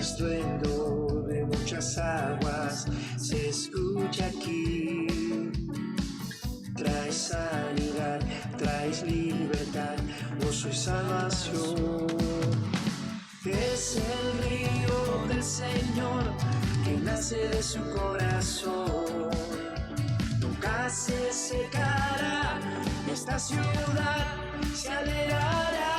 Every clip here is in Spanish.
estruendo de muchas aguas se escucha aquí. Traes sanidad, traes libertad, gozo y salvación. Es el río del Señor que nace de su corazón. Nunca se secará, esta ciudad se alegrará.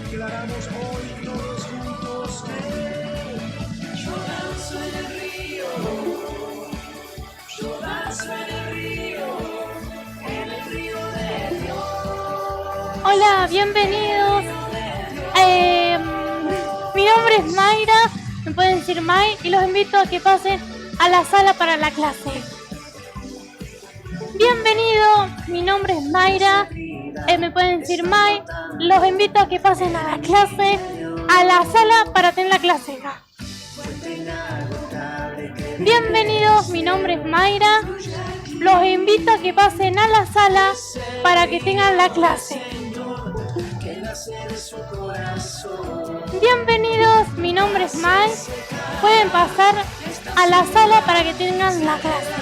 Declaramos hoy todos juntos que yo danzo en el río, yo danzo en el río de Dios. Hola, bienvenidos. Mi nombre es Mayra, me pueden decir May, y los invito a que pasen a la sala para la clase. Bienvenido, mi nombre es Mayra, me pueden decir May, los invito a que pasen a la clase, a la sala para tener la clase. Bienvenidos, mi nombre es Mayra, los invito a que pasen a la sala para que tengan la clase. Bienvenidos, mi nombre es May, pueden pasar a la sala para que tengan la clase.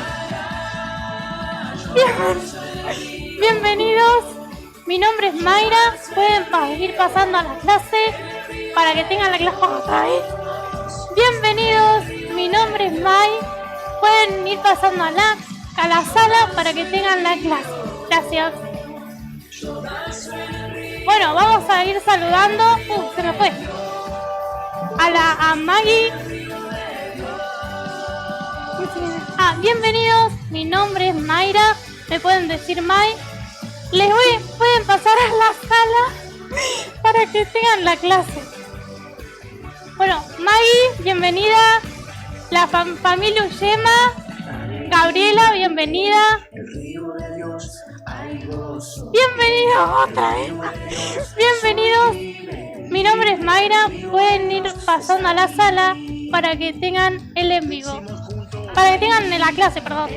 Bienvenidos, mi nombre es Mayra, pueden ir pasando a la clase para que tengan la clase otra vez. Bienvenidos, mi nombre es May, pueden ir pasando a la sala para que tengan la clase. Gracias. Bueno, vamos a ir saludando. Se me fue. A Maggie. Bienvenidos, mi nombre es Mayra, me pueden decir May. Pueden pasar a la sala para que tengan la clase. Bueno, Maggie, bienvenida. La familia Ullema. Gabriela, bienvenida. Bienvenidos otra vez. Bienvenidos. Mi nombre es Mayra. Pueden ir pasando a la sala para que tengan el en vivo. Para que tengan la clase, perdón.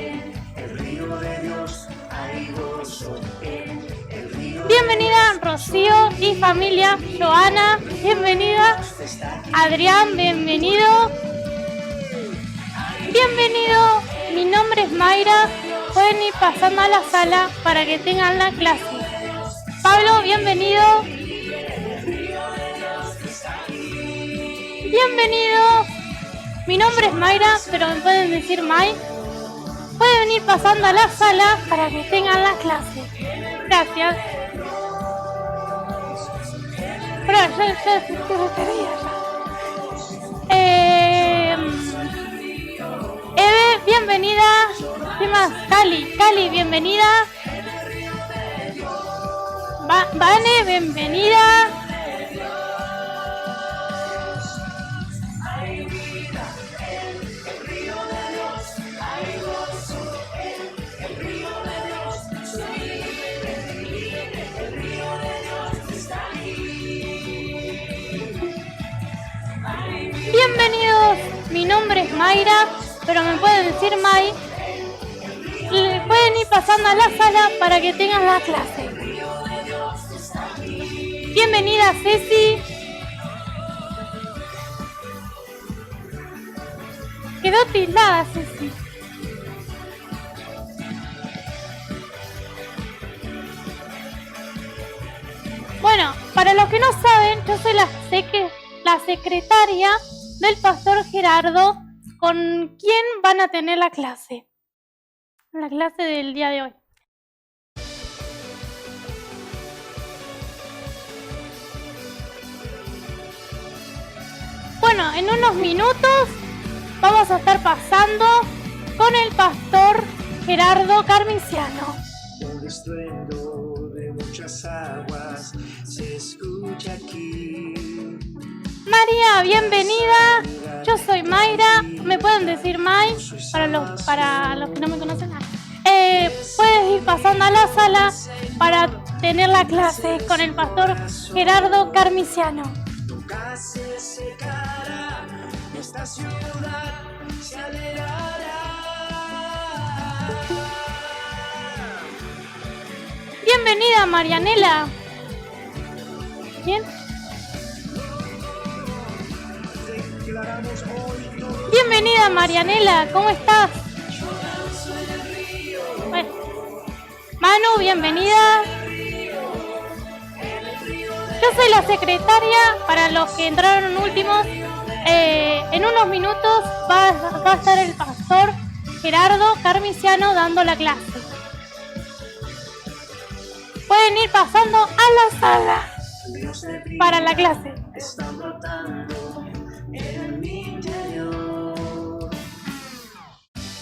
Bienvenida Rocío y familia. Joana, bienvenida. Adrián, bienvenido. Bienvenido. Mi nombre es Mayra. Pueden ir pasando a la sala para que tengan la clase. Pablo, bienvenido. Bienvenido. Mi nombre es Mayra, pero me pueden decir May. Pueden ir pasando a la sala para que tengan la clase. Gracias. Pero yo quería ya. Eve, bienvenida. ¿Qué más? Cali, bienvenida. Vane, bienvenida. Bienvenidos, mi nombre es Mayra, pero me pueden decir May. Pueden ir pasando a la sala para que tengan la clase. Bienvenida Ceci. Quedó tildada Ceci. Bueno, para los que no saben, yo soy la secretaria del pastor Gerardo, con quien van a tener la clase del día de hoy. Bueno, en unos minutos vamos a estar pasando con el pastor Gerardo Carmiciano. Un estruendo de muchas aguas se escucha aquí. María, bienvenida. Yo soy Mayra. Me pueden decir May para los que no me conocen. Puedes ir pasando a la sala para tener la clase con el pastor Gerardo Carmiciano. Nunca se secará, esta ciudad se alegrará. Bienvenida, Marianela. ¿Bien? Bienvenida, Marianela. ¿Cómo estás? Bueno. Manu, bienvenida. Yo soy la secretaria para los que entraron últimos. En unos minutos va a estar el pastor Gerardo Carmiciano dando la clase. Pueden ir pasando a la sala para la clase. Están brotando en mi interior.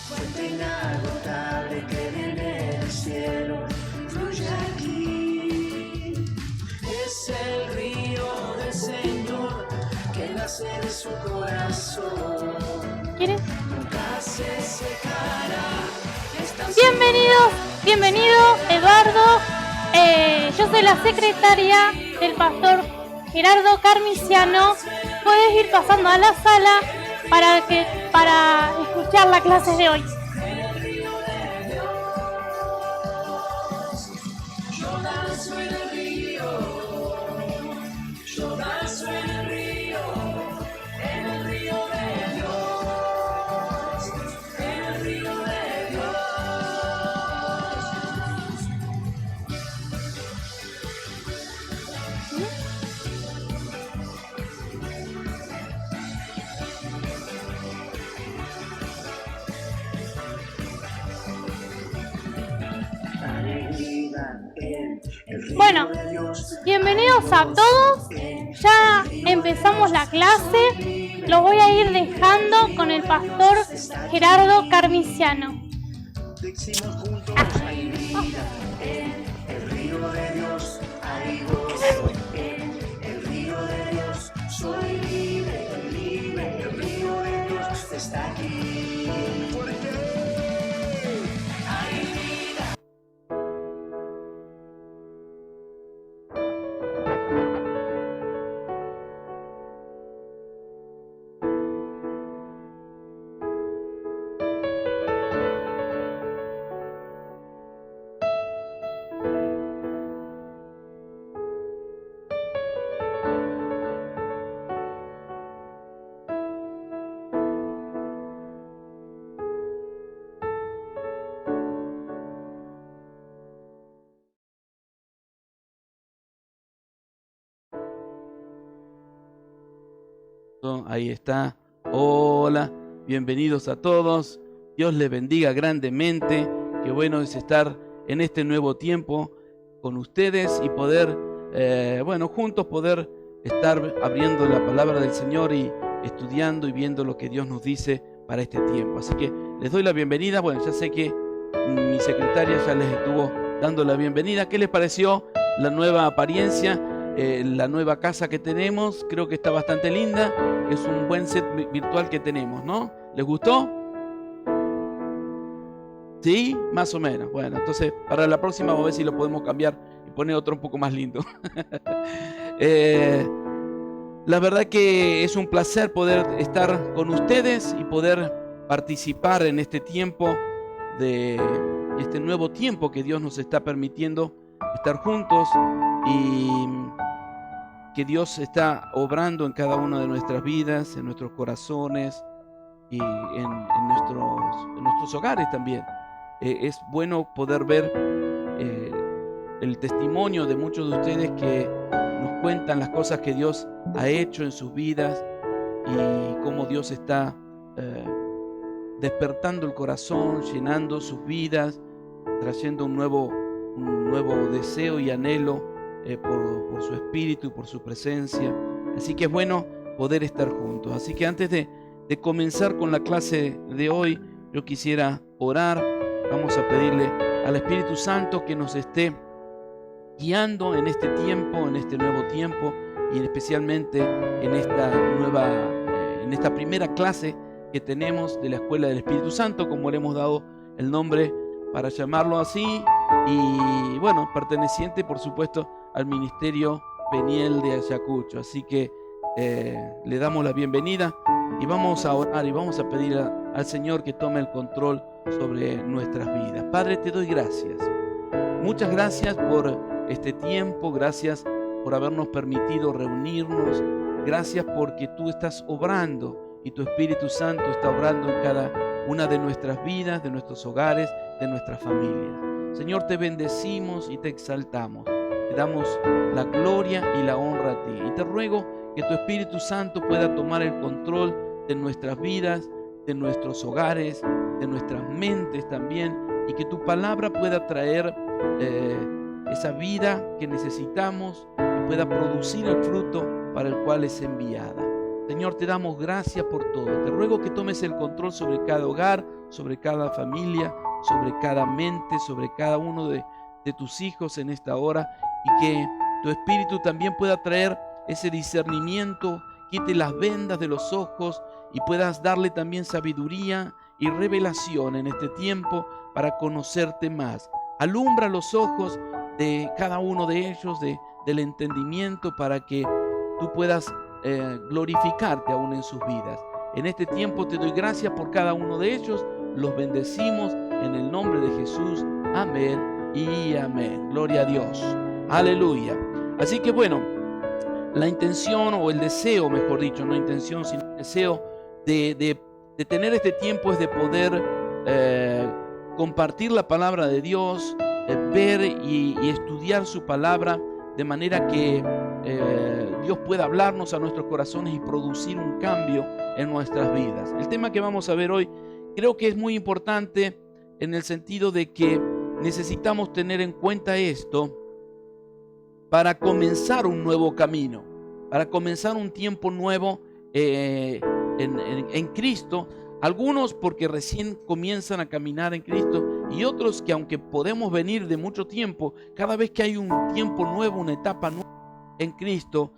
Fuente inagotable que viene del cielo, fluye aquí. Es el río del Señor que nace de su corazón. ¿Quieres? Nunca se secará. Bienvenido, Eduardo. Yo soy la secretaria del pastor Gerardo Carmiciano. Puedes ir pasando a la sala para escuchar la clase de hoy. Yo danzo en el río, yo danzo en el río de Dios, en el río de Dios. Bueno, bienvenidos a todos. Ya empezamos la clase. Los voy a ir dejando con el pastor Gerardo Carmiciano. Decimos juntos, hay vida en el río de Dios, hay gozo en el río de Dios, soy libre, el río de Dios está aquí. Porque hay vida. Ahí está. Hola, bienvenidos a todos. Dios les bendiga grandemente. Qué bueno es estar en este nuevo tiempo con ustedes y poder, juntos poder estar abriendo la palabra del Señor y estudiando y viendo lo que Dios nos dice para este tiempo. Así que les doy la bienvenida. Bueno, ya sé que mi secretaria ya les estuvo dando la bienvenida. ¿Qué les pareció la nueva apariencia? La nueva casa que tenemos, creo que está bastante linda. Es un buen set virtual que tenemos, ¿no? ¿Les gustó? ¿Sí? Más o menos. Bueno, entonces para la próxima vamos a ver si lo podemos cambiar y poner otro un poco más lindo. La verdad que es un placer poder estar con ustedes y poder participar en este tiempo, de este nuevo tiempo que Dios nos está permitiendo estar juntos, y que Dios está obrando en cada una de nuestras vidas, en nuestros corazones y en nuestros hogares también. Es bueno poder ver el testimonio de muchos de ustedes que nos cuentan las cosas que Dios ha hecho en sus vidas y cómo Dios está despertando el corazón, llenando sus vidas, trayendo un nuevo deseo y anhelo por su espíritu y por su presencia. Así que es bueno poder estar juntos. Así que antes de comenzar con la clase de hoy, yo quisiera orar. Vamos a pedirle al Espíritu Santo que nos esté guiando en este tiempo, en este nuevo tiempo, y especialmente en esta primera clase que tenemos de la Escuela del Espíritu Santo, como le hemos dado el nombre para llamarlo así, y bueno, perteneciente por supuesto al Ministerio Peniel de Ayacucho. Así que le damos la bienvenida y vamos a orar y vamos a pedir al Señor que tome el control sobre nuestras vidas. Padre, te doy gracias. Muchas gracias por este tiempo, gracias por habernos permitido reunirnos, gracias porque tú estás obrando y tu Espíritu Santo está obrando en cada una de nuestras vidas, de nuestros hogares, de nuestras familias. Señor, te bendecimos y te exaltamos, te damos la gloria y la honra a ti, y te ruego que tu Espíritu Santo pueda tomar el control de nuestras vidas, de nuestros hogares, de nuestras mentes también, y que tu palabra pueda traer esa vida que necesitamos y pueda producir el fruto para el cual es enviada. Señor, te damos gracias por todo. Te ruego que tomes el control sobre cada hogar, sobre cada familia, sobre cada mente, sobre cada uno de tus hijos en esta hora, y que tu Espíritu también pueda traer ese discernimiento, quite las vendas de los ojos y puedas darle también sabiduría y revelación en este tiempo para conocerte más. Alumbra los ojos de cada uno de ellos, del entendimiento, para que tú puedas glorificarte aún en sus vidas. En este tiempo te doy gracias por cada uno de ellos, los bendecimos en el nombre de Jesús. Amén y amén. Gloria a Dios. Aleluya. Así que bueno, la intención o el deseo, mejor dicho, no intención, sino el deseo de tener este tiempo es de poder compartir la palabra de Dios, ver y estudiar su palabra de manera que Dios pueda hablarnos a nuestros corazones y producir un cambio en nuestras vidas. El tema que vamos a ver hoy creo que es muy importante en el sentido de que necesitamos tener en cuenta esto para comenzar un nuevo camino, para comenzar un tiempo nuevo en Cristo. Algunos porque recién comienzan a caminar en Cristo, y otros que aunque podemos venir de mucho tiempo, cada vez que hay un tiempo nuevo, una etapa nueva en Cristo,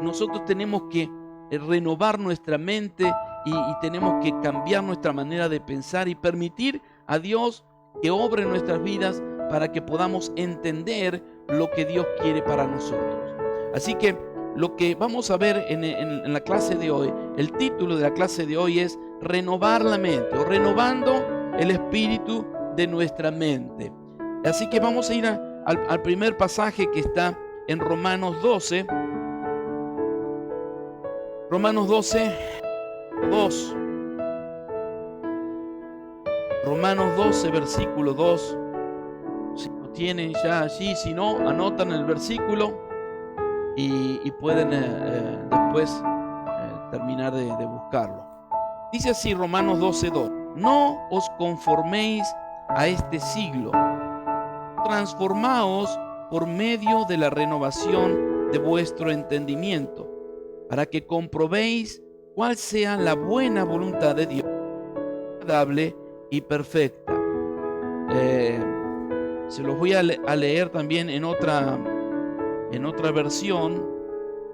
nosotros tenemos que renovar nuestra mente y tenemos que cambiar nuestra manera de pensar y permitir a Dios que obre en nuestras vidas para que podamos entender lo que Dios quiere para nosotros. Así que lo que vamos a ver en la clase de hoy, el título de la clase de hoy es Renovar la mente, o renovando el espíritu de nuestra mente. Así que vamos a ir al primer pasaje que está en Romanos 12. Romanos 12, 2. Romanos 12, versículo 2. Si lo tienen ya allí, si no, anotan el versículo y pueden después terminar de buscarlo. Dice así Romanos 12:2: No os conforméis a este siglo, transformaos por medio de la renovación de vuestro entendimiento, para que comprobéis cuál sea la buena voluntad de Dios, agradable y perfecta. Se los voy a leer también en otra versión.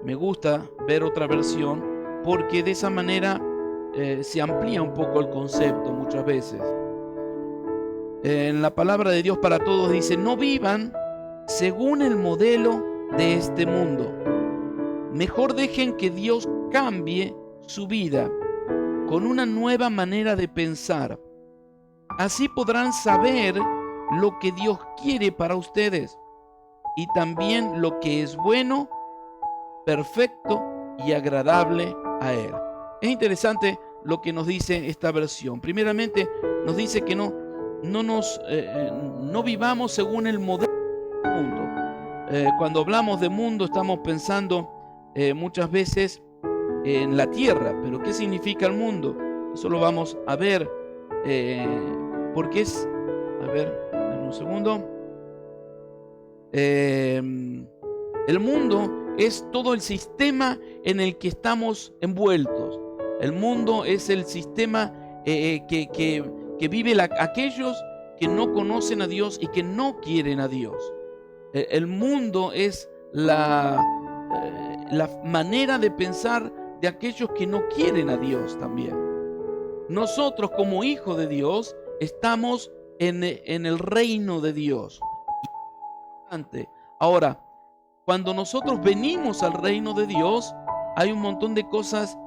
Me gusta ver otra versión porque de esa manera se amplía un poco el concepto muchas veces. En la palabra de Dios para todos dice: no vivan según el modelo de este mundo. Mejor dejen que Dios cambie su vida con una nueva manera de pensar. Así podrán saber lo que Dios quiere para ustedes y también lo que es bueno, perfecto y agradable a Él. Es interesante lo que nos dice esta versión. Primeramente nos dice que no vivamos según el modelo del mundo. Cuando hablamos de mundo estamos pensando muchas veces en la tierra, pero ¿qué significa el mundo? Eso lo vamos a ver porque es, a ver, en un segundo. El mundo es todo el sistema en el que estamos envueltos. El mundo es el sistema que vive aquellos que no conocen a Dios y que no quieren a Dios. El mundo es la manera de pensar de aquellos que no quieren a Dios también. Nosotros como hijos de Dios estamos en el reino de Dios. Ahora, cuando nosotros venimos al reino de Dios, hay un montón de cosas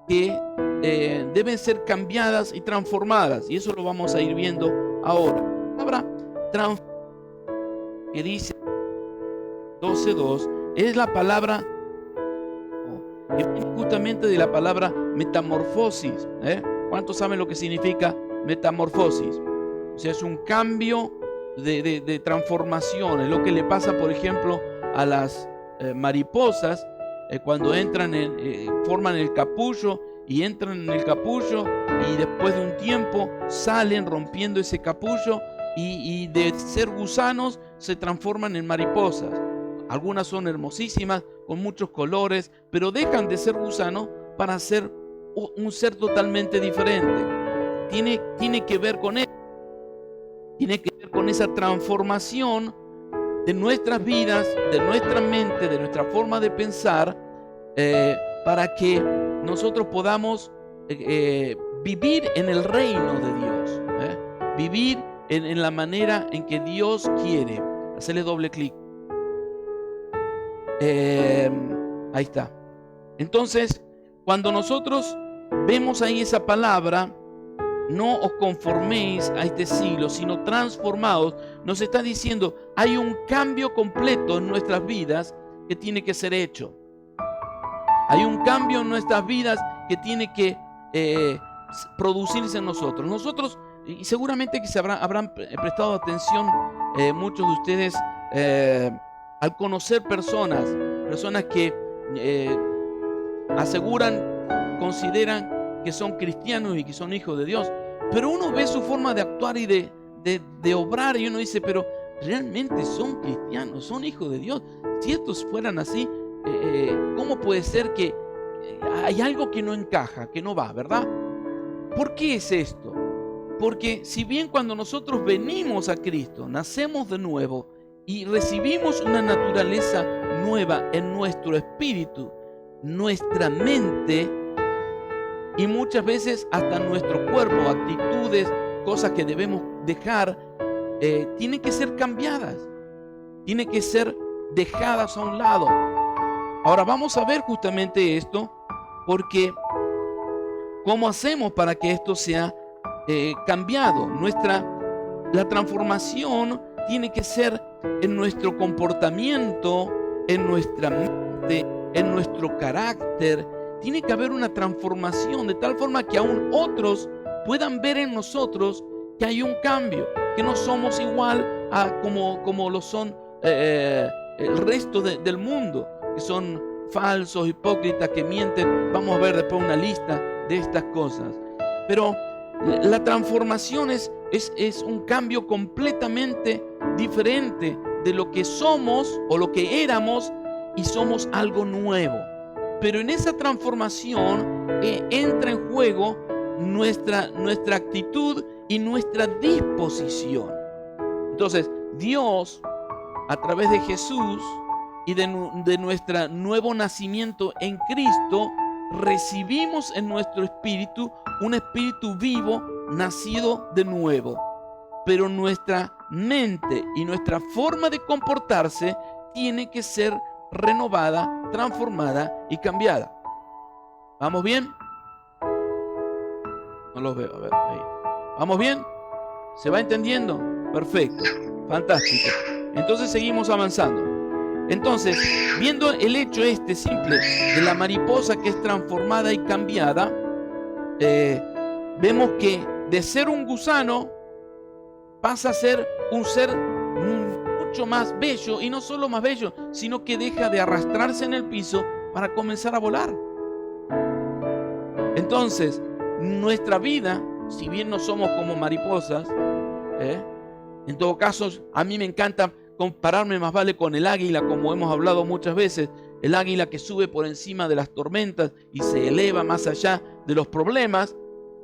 que deben ser cambiadas y transformadas, y eso lo vamos a ir viendo ahora. La palabra que dice 12:2 es la palabra, que viene justamente de la palabra metamorfosis. ¿Cuántos saben lo que significa metamorfosis? O sea, es un cambio de transformación. Es lo que le pasa, por ejemplo, a las mariposas cuando entran forman el capullo y entran en el capullo, y después de un tiempo salen rompiendo ese capullo y de ser gusanos se transforman en mariposas. Algunas son hermosísimas, con muchos colores, pero dejan de ser gusanos para ser un ser totalmente diferente. Tiene que ver con eso. Tiene que ver con esa transformación de nuestras vidas, de nuestra mente, de nuestra forma de pensar, para que nosotros podamos vivir en el reino de Dios, vivir en la manera en que Dios quiere. Hacerle doble clic. Ahí está. Entonces, cuando nosotros vemos ahí esa palabra, no os conforméis a este siglo, sino transformaos, nos está diciendo, hay un cambio completo en nuestras vidas que tiene que ser hecho. Hay un cambio en nuestras vidas que tiene que producirse en nosotros. Nosotros, y seguramente que habrán prestado atención muchos de ustedes al conocer personas que consideran que son cristianos y que son hijos de Dios, pero uno ve su forma de actuar y de obrar, y uno dice, pero realmente son cristianos, son hijos de Dios. Si estos fueran así, ¿cómo puede ser que hay algo que no encaja, que no va, verdad? ¿Por qué es esto? Porque si bien cuando nosotros venimos a Cristo, nacemos de nuevo y recibimos una naturaleza nueva en nuestro espíritu, nuestra mente y muchas veces hasta nuestro cuerpo, actitudes, cosas que debemos dejar, tienen que ser cambiadas, tienen que ser dejadas a un lado. Ahora vamos a ver justamente esto, porque ¿cómo hacemos para que esto sea cambiado? La transformación tiene que ser en nuestro comportamiento, en nuestra mente, en nuestro carácter. Tiene que haber una transformación de tal forma que aún otros puedan ver en nosotros que hay un cambio, que no somos igual a como lo son el resto del mundo, que son falsos, hipócritas, que mienten. Vamos a ver después una lista de estas cosas. Pero la transformación es un cambio completamente diferente de lo que somos o lo que éramos, y somos algo nuevo. Pero en esa transformación entra en juego nuestra actitud y nuestra disposición. Entonces, Dios, a través de Jesús y de nuestro nuevo nacimiento en Cristo, recibimos en nuestro espíritu un espíritu vivo, nacido de nuevo. Pero nuestra mente y nuestra forma de comportarse tiene que ser renovada, transformada y cambiada. ¿Vamos bien? No los veo, a ver, ahí. ¿Vamos bien? ¿Se va entendiendo? Perfecto, fantástico. Entonces seguimos avanzando. Entonces, viendo el hecho simple de la mariposa que es transformada y cambiada, vemos que de ser un gusano pasa a ser un ser mucho más bello, y no solo más bello, sino que deja de arrastrarse en el piso para comenzar a volar. Entonces, nuestra vida, si bien no somos como mariposas, en todo caso, a mí me encanta compararme más vale con el águila, como hemos hablado muchas veces, el águila que sube por encima de las tormentas y se eleva más allá de los problemas.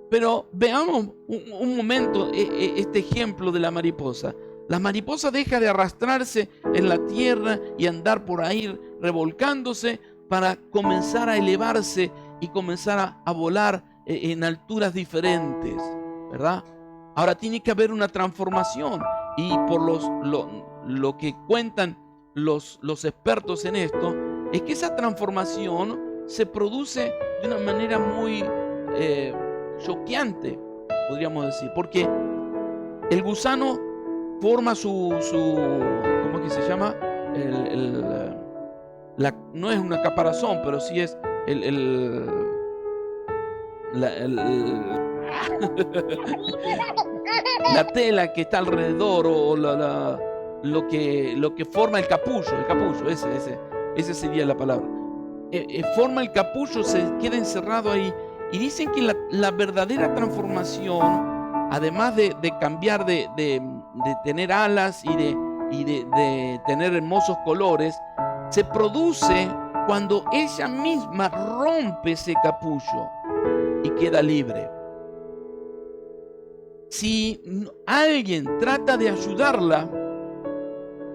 Pero veamos un momento este ejemplo de la mariposa. La mariposa deja de arrastrarse en la tierra y andar por ahí revolcándose para comenzar a elevarse y comenzar a volar en alturas diferentes, ¿verdad? Ahora tiene que haber una transformación, y por lo que cuentan los expertos en esto, es que esa transformación se produce de una manera muy choqueante, podríamos decir, porque el gusano forma ¿cómo es que se llama? No es una caparazón, pero sí es la tela que está alrededor, o lo que forma el capullo, ese sería la palabra. Forma el capullo, se queda encerrado ahí. Y dicen que la verdadera transformación, además de cambiar, de tener alas y de tener hermosos colores, se produce cuando ella misma rompe ese capullo y queda libre. Si alguien trata de ayudarla,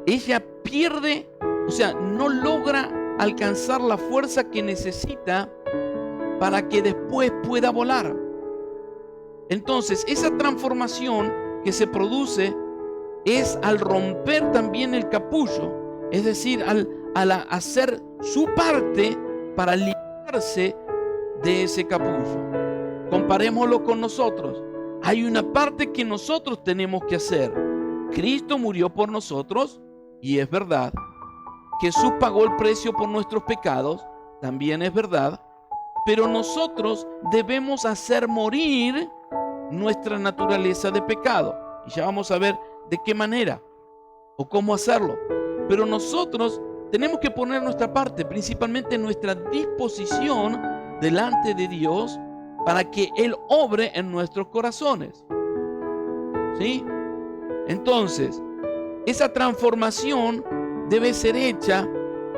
ella pierde, o sea, no logra alcanzar la fuerza que necesita para que después pueda volar. Entonces, esa transformación que se produce es al romper también el capullo, es decir, al hacer su parte para liberarse de ese capullo. Comparémoslo con nosotros. Hay una parte que nosotros tenemos que hacer. Cristo murió por nosotros, y es verdad. Jesús pagó el precio por nuestros pecados, también es verdad. Pero nosotros debemos hacer morir nuestra naturaleza de pecado. Y ya vamos a ver de qué manera o cómo hacerlo. Pero nosotros tenemos que poner nuestra parte, principalmente nuestra disposición delante de Dios, para que Él obre en nuestros corazones. ¿Sí? Entonces, esa transformación debe ser hecha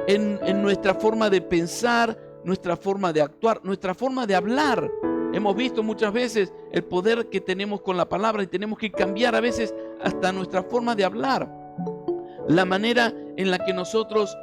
en nuestra forma de pensar, nuestra forma de actuar, nuestra forma de hablar. Hemos visto muchas veces el poder que tenemos con la palabra, y tenemos que cambiar a veces hasta nuestra forma de hablar, la manera en la que nosotros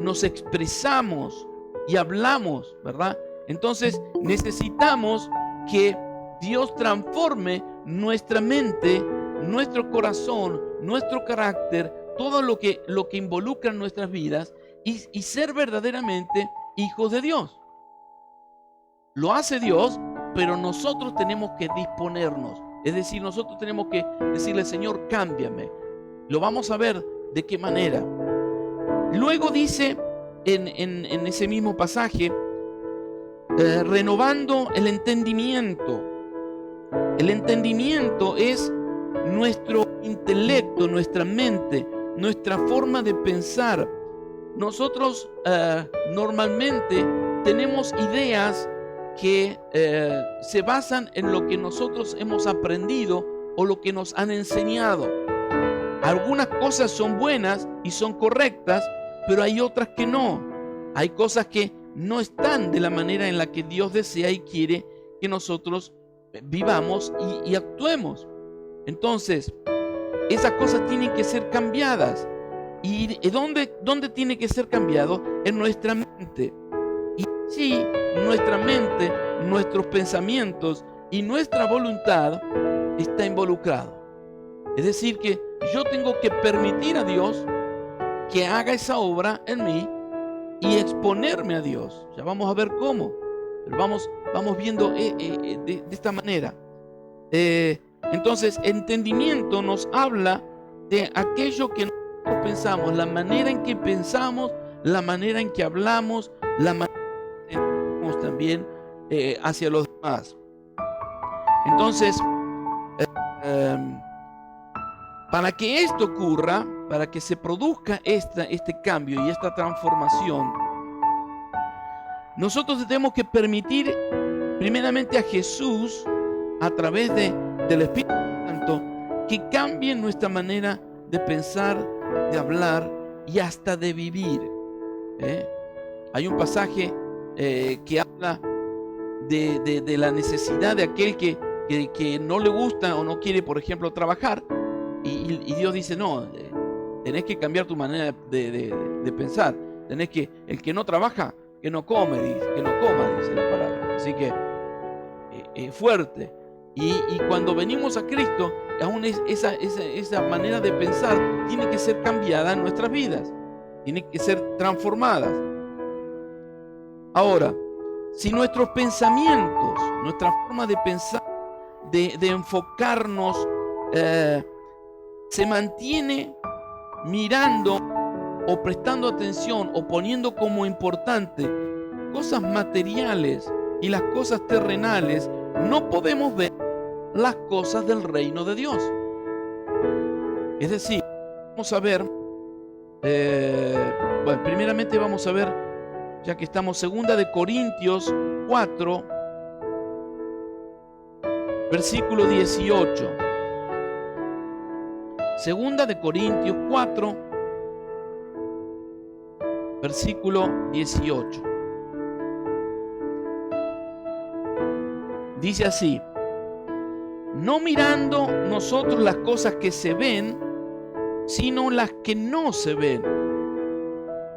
nos expresamos y hablamos, ¿verdad? Entonces necesitamos que Dios transforme nuestra mente, nuestro corazón, nuestro carácter, todo lo que involucra en nuestras vidas, y ser verdaderamente hijos de Dios. Lo hace Dios, pero nosotros tenemos que disponernos. Es decir, nosotros tenemos que decirle: Señor, cámbiame. Lo vamos a ver de qué manera. Luego dice en ese mismo pasaje, renovando el entendimiento. El entendimiento es nuestro intelecto, nuestra mente, nuestra forma de pensar. Nosotros normalmente tenemos ideas que se basan en lo que nosotros hemos aprendido o lo que nos han enseñado. Algunas cosas son buenas y son correctas, pero hay otras que no. Hay cosas que no están de la manera en la que Dios desea y quiere que nosotros vivamos y actuemos. Entonces, esas cosas tienen que ser cambiadas. ¿Y dónde tiene que ser cambiado? En nuestra mente. Y sí, nuestra mente, nuestros pensamientos y nuestra voluntad está involucrado. Es decir, que yo tengo que permitir a Dios que haga esa obra en mí y exponerme a Dios. Ya vamos a ver cómo, pero vamos viendo de esta manera. Entonces, entendimiento nos habla de aquello que nosotros pensamos, la manera en que pensamos, la manera en que hablamos, la manera en que pensamos también hacia los demás. Entonces, para que esto ocurra, para que se produzca este cambio y esta transformación, nosotros tenemos que permitir primeramente a Jesús, a través del Espíritu Santo, que cambie nuestra manera de pensar, de hablar y hasta de vivir. Hay un pasaje que habla de la necesidad de aquel que no le gusta o no quiere, por ejemplo, trabajar, y Dios dice: no, tenés que cambiar tu manera de pensar. El que no trabaja, que no come, dice la palabra. Así que fuerte. Y cuando venimos a Cristo, aún esa manera de pensar tiene que ser cambiada en nuestras vidas, tiene que ser transformadas. Ahora, si nuestros pensamientos, nuestra forma de pensar, de enfocarnos, se mantiene mirando o prestando atención o poniendo como importante cosas materiales y las cosas terrenales, no podemos ver las cosas del reino de Dios. Es decir, vamos a ver, bueno, primeramente vamos a ver, ya que estamos, 2 de Corintios 4, versículo 18. 2 de Corintios 4, versículo 18. Dice así: no mirando nosotros las cosas que se ven, sino las que no se ven.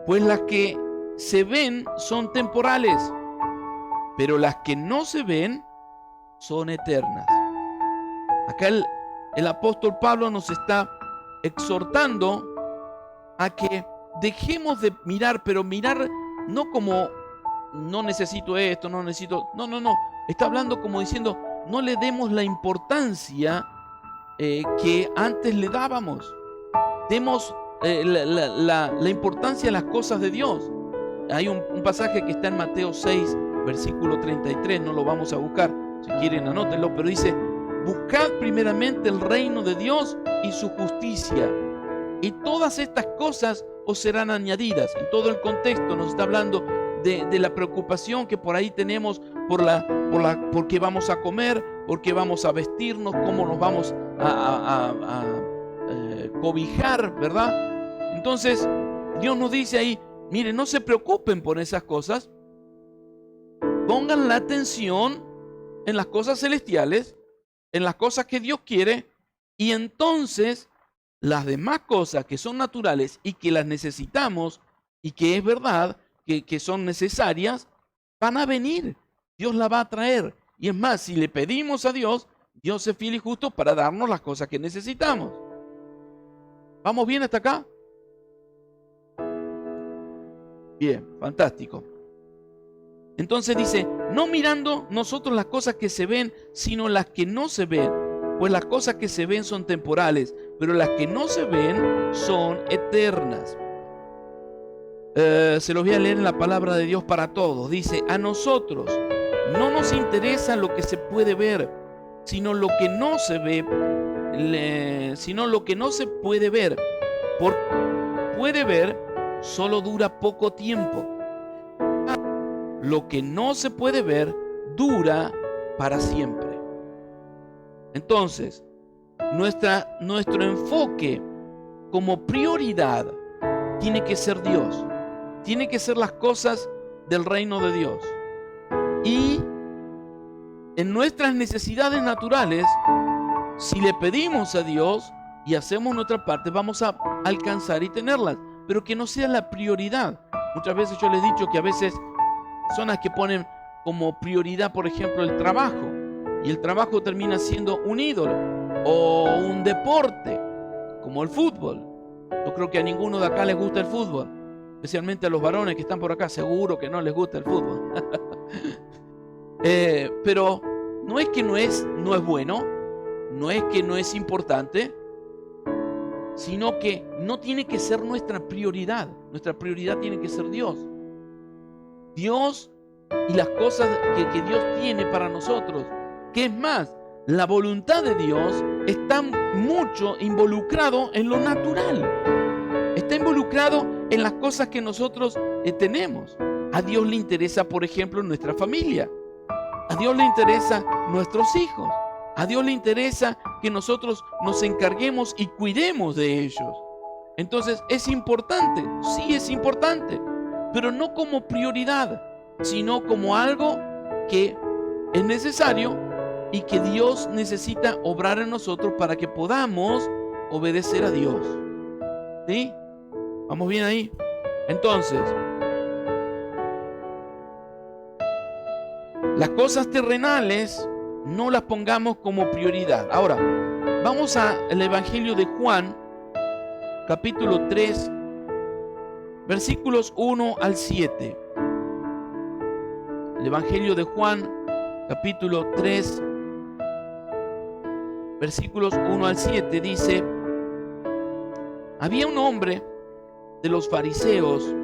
Pues las que se ven son temporales, pero las que no se ven son eternas. Acá el apóstol Pablo nos está exhortando a que dejemos de mirar, pero mirar no como no necesito esto, no necesito, no. Está hablando como diciendo, no le demos la importancia que antes le dábamos. Demos la importancia a las cosas de Dios. Hay un pasaje que está en Mateo 6, versículo 33, no lo vamos a buscar, si quieren anótenlo, pero dice: buscad primeramente el reino de Dios y su justicia, y todas estas cosas os serán añadidas. En todo el contexto nos está hablando de la preocupación que por ahí tenemos por qué vamos a comer, por qué vamos a vestirnos, cómo nos vamos a cobijar, ¿verdad? Entonces Dios nos dice ahí: miren, no se preocupen por esas cosas, pongan la atención en las cosas celestiales, en las cosas que Dios quiere, y entonces las demás cosas que son naturales y que las necesitamos y que es verdad que son necesarias, van a venir. Dios la va a traer. Y es más, si le pedimos a Dios, Dios es fiel y justo para darnos las cosas que necesitamos. ¿Vamos bien hasta acá? Bien, fantástico. Entonces dice: no mirando nosotros las cosas que se ven, sino las que no se ven. Pues las cosas que se ven son temporales, pero las que no se ven son eternas. Se los voy a leer en la palabra de Dios para todos. Dice: a nosotros no nos interesa lo que se puede ver, sino lo que no se ve, sino lo que no se puede ver. Porque puede ver solo dura poco tiempo. Lo que no se puede ver dura para siempre. Entonces, nuestro enfoque como prioridad tiene que ser Dios. Tiene que ser las cosas del reino de Dios. Y en nuestras necesidades naturales, si le pedimos a Dios y hacemos nuestra parte, vamos a alcanzar y tenerlas, pero que no sea la prioridad. Muchas veces yo les he dicho que a veces personas que ponen como prioridad, por ejemplo, el trabajo, y el trabajo termina siendo un ídolo o un deporte, como el fútbol. Yo creo que a ninguno de acá les gusta el fútbol, especialmente a los varones que están por acá, seguro que no les gusta el fútbol. Pero no es que no es bueno, no es que no es importante, sino que no tiene que ser nuestra prioridad. Nuestra prioridad tiene que ser Dios. Dios y las cosas que Dios tiene para nosotros. Que es más, la voluntad de Dios está mucho involucrado en lo natural. Está involucrado en las cosas que nosotros tenemos. A Dios le interesa, por ejemplo, nuestra familia. A Dios le interesa nuestros hijos. A Dios le interesa que nosotros nos encarguemos y cuidemos de ellos. Entonces, ¿es importante? Sí, es importante, pero no como prioridad, sino como algo que es necesario y que Dios necesita obrar en nosotros para que podamos obedecer a Dios. ¿Sí? ¿Vamos bien ahí? Entonces, las cosas terrenales no las pongamos como prioridad. Ahora, vamos al Evangelio de Juan, capítulo 3, versículos 1 al 7. El Evangelio de Juan, capítulo 3, versículos 1 al 7 dice: Había un hombre de los fariseos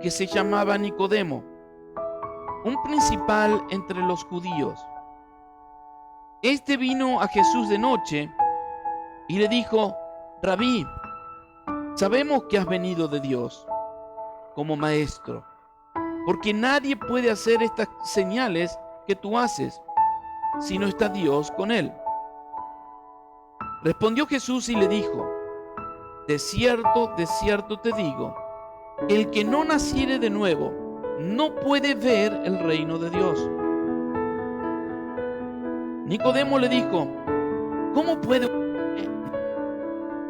que se llamaba Nicodemo, un principal entre los judíos. Este vino a Jesús de noche y le dijo: Rabí, sabemos que has venido de Dios como maestro, porque nadie puede hacer estas señales que tú haces si no está Dios con él. Respondió Jesús y le dijo: de cierto te digo, el que no naciere de nuevo no puede ver el reino de Dios. Nicodemo le dijo: ¿cómo puede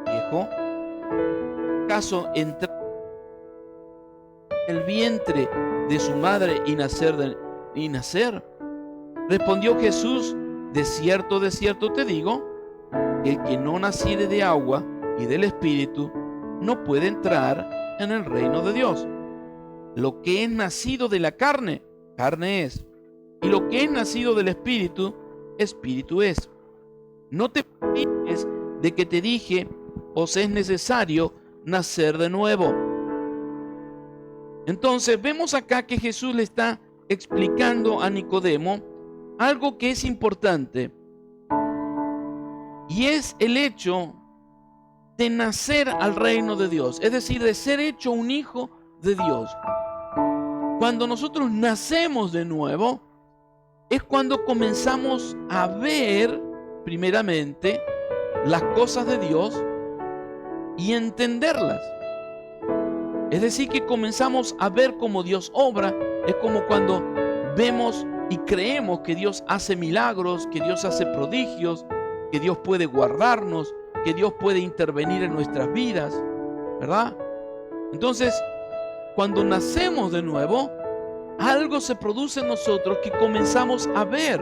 viejo acaso entrar en el vientre de su madre y nacer? Respondió Jesús: de cierto te digo, el que no naciere de agua y del Espíritu no puede entrar en el reino de Dios. Lo que es nacido de la carne, carne es, y lo que es nacido del Espíritu, Espíritu es. No te olvides de que te dije: os es necesario nacer de nuevo. Entonces vemos acá que Jesús le está explicando a Nicodemo algo que es importante, y es el hecho de nacer al reino de Dios, es decir, de ser hecho un hijo de Dios. Cuando nosotros nacemos de nuevo, es cuando comenzamos a ver primeramente las cosas de Dios y entenderlas. Es decir, que comenzamos a ver cómo Dios obra. Es como cuando vemos y creemos que Dios hace milagros, que Dios hace prodigios, que Dios puede guardarnos, que Dios puede intervenir en nuestras vidas, ¿verdad? Entonces, cuando nacemos de nuevo, algo se produce en nosotros que comenzamos a ver.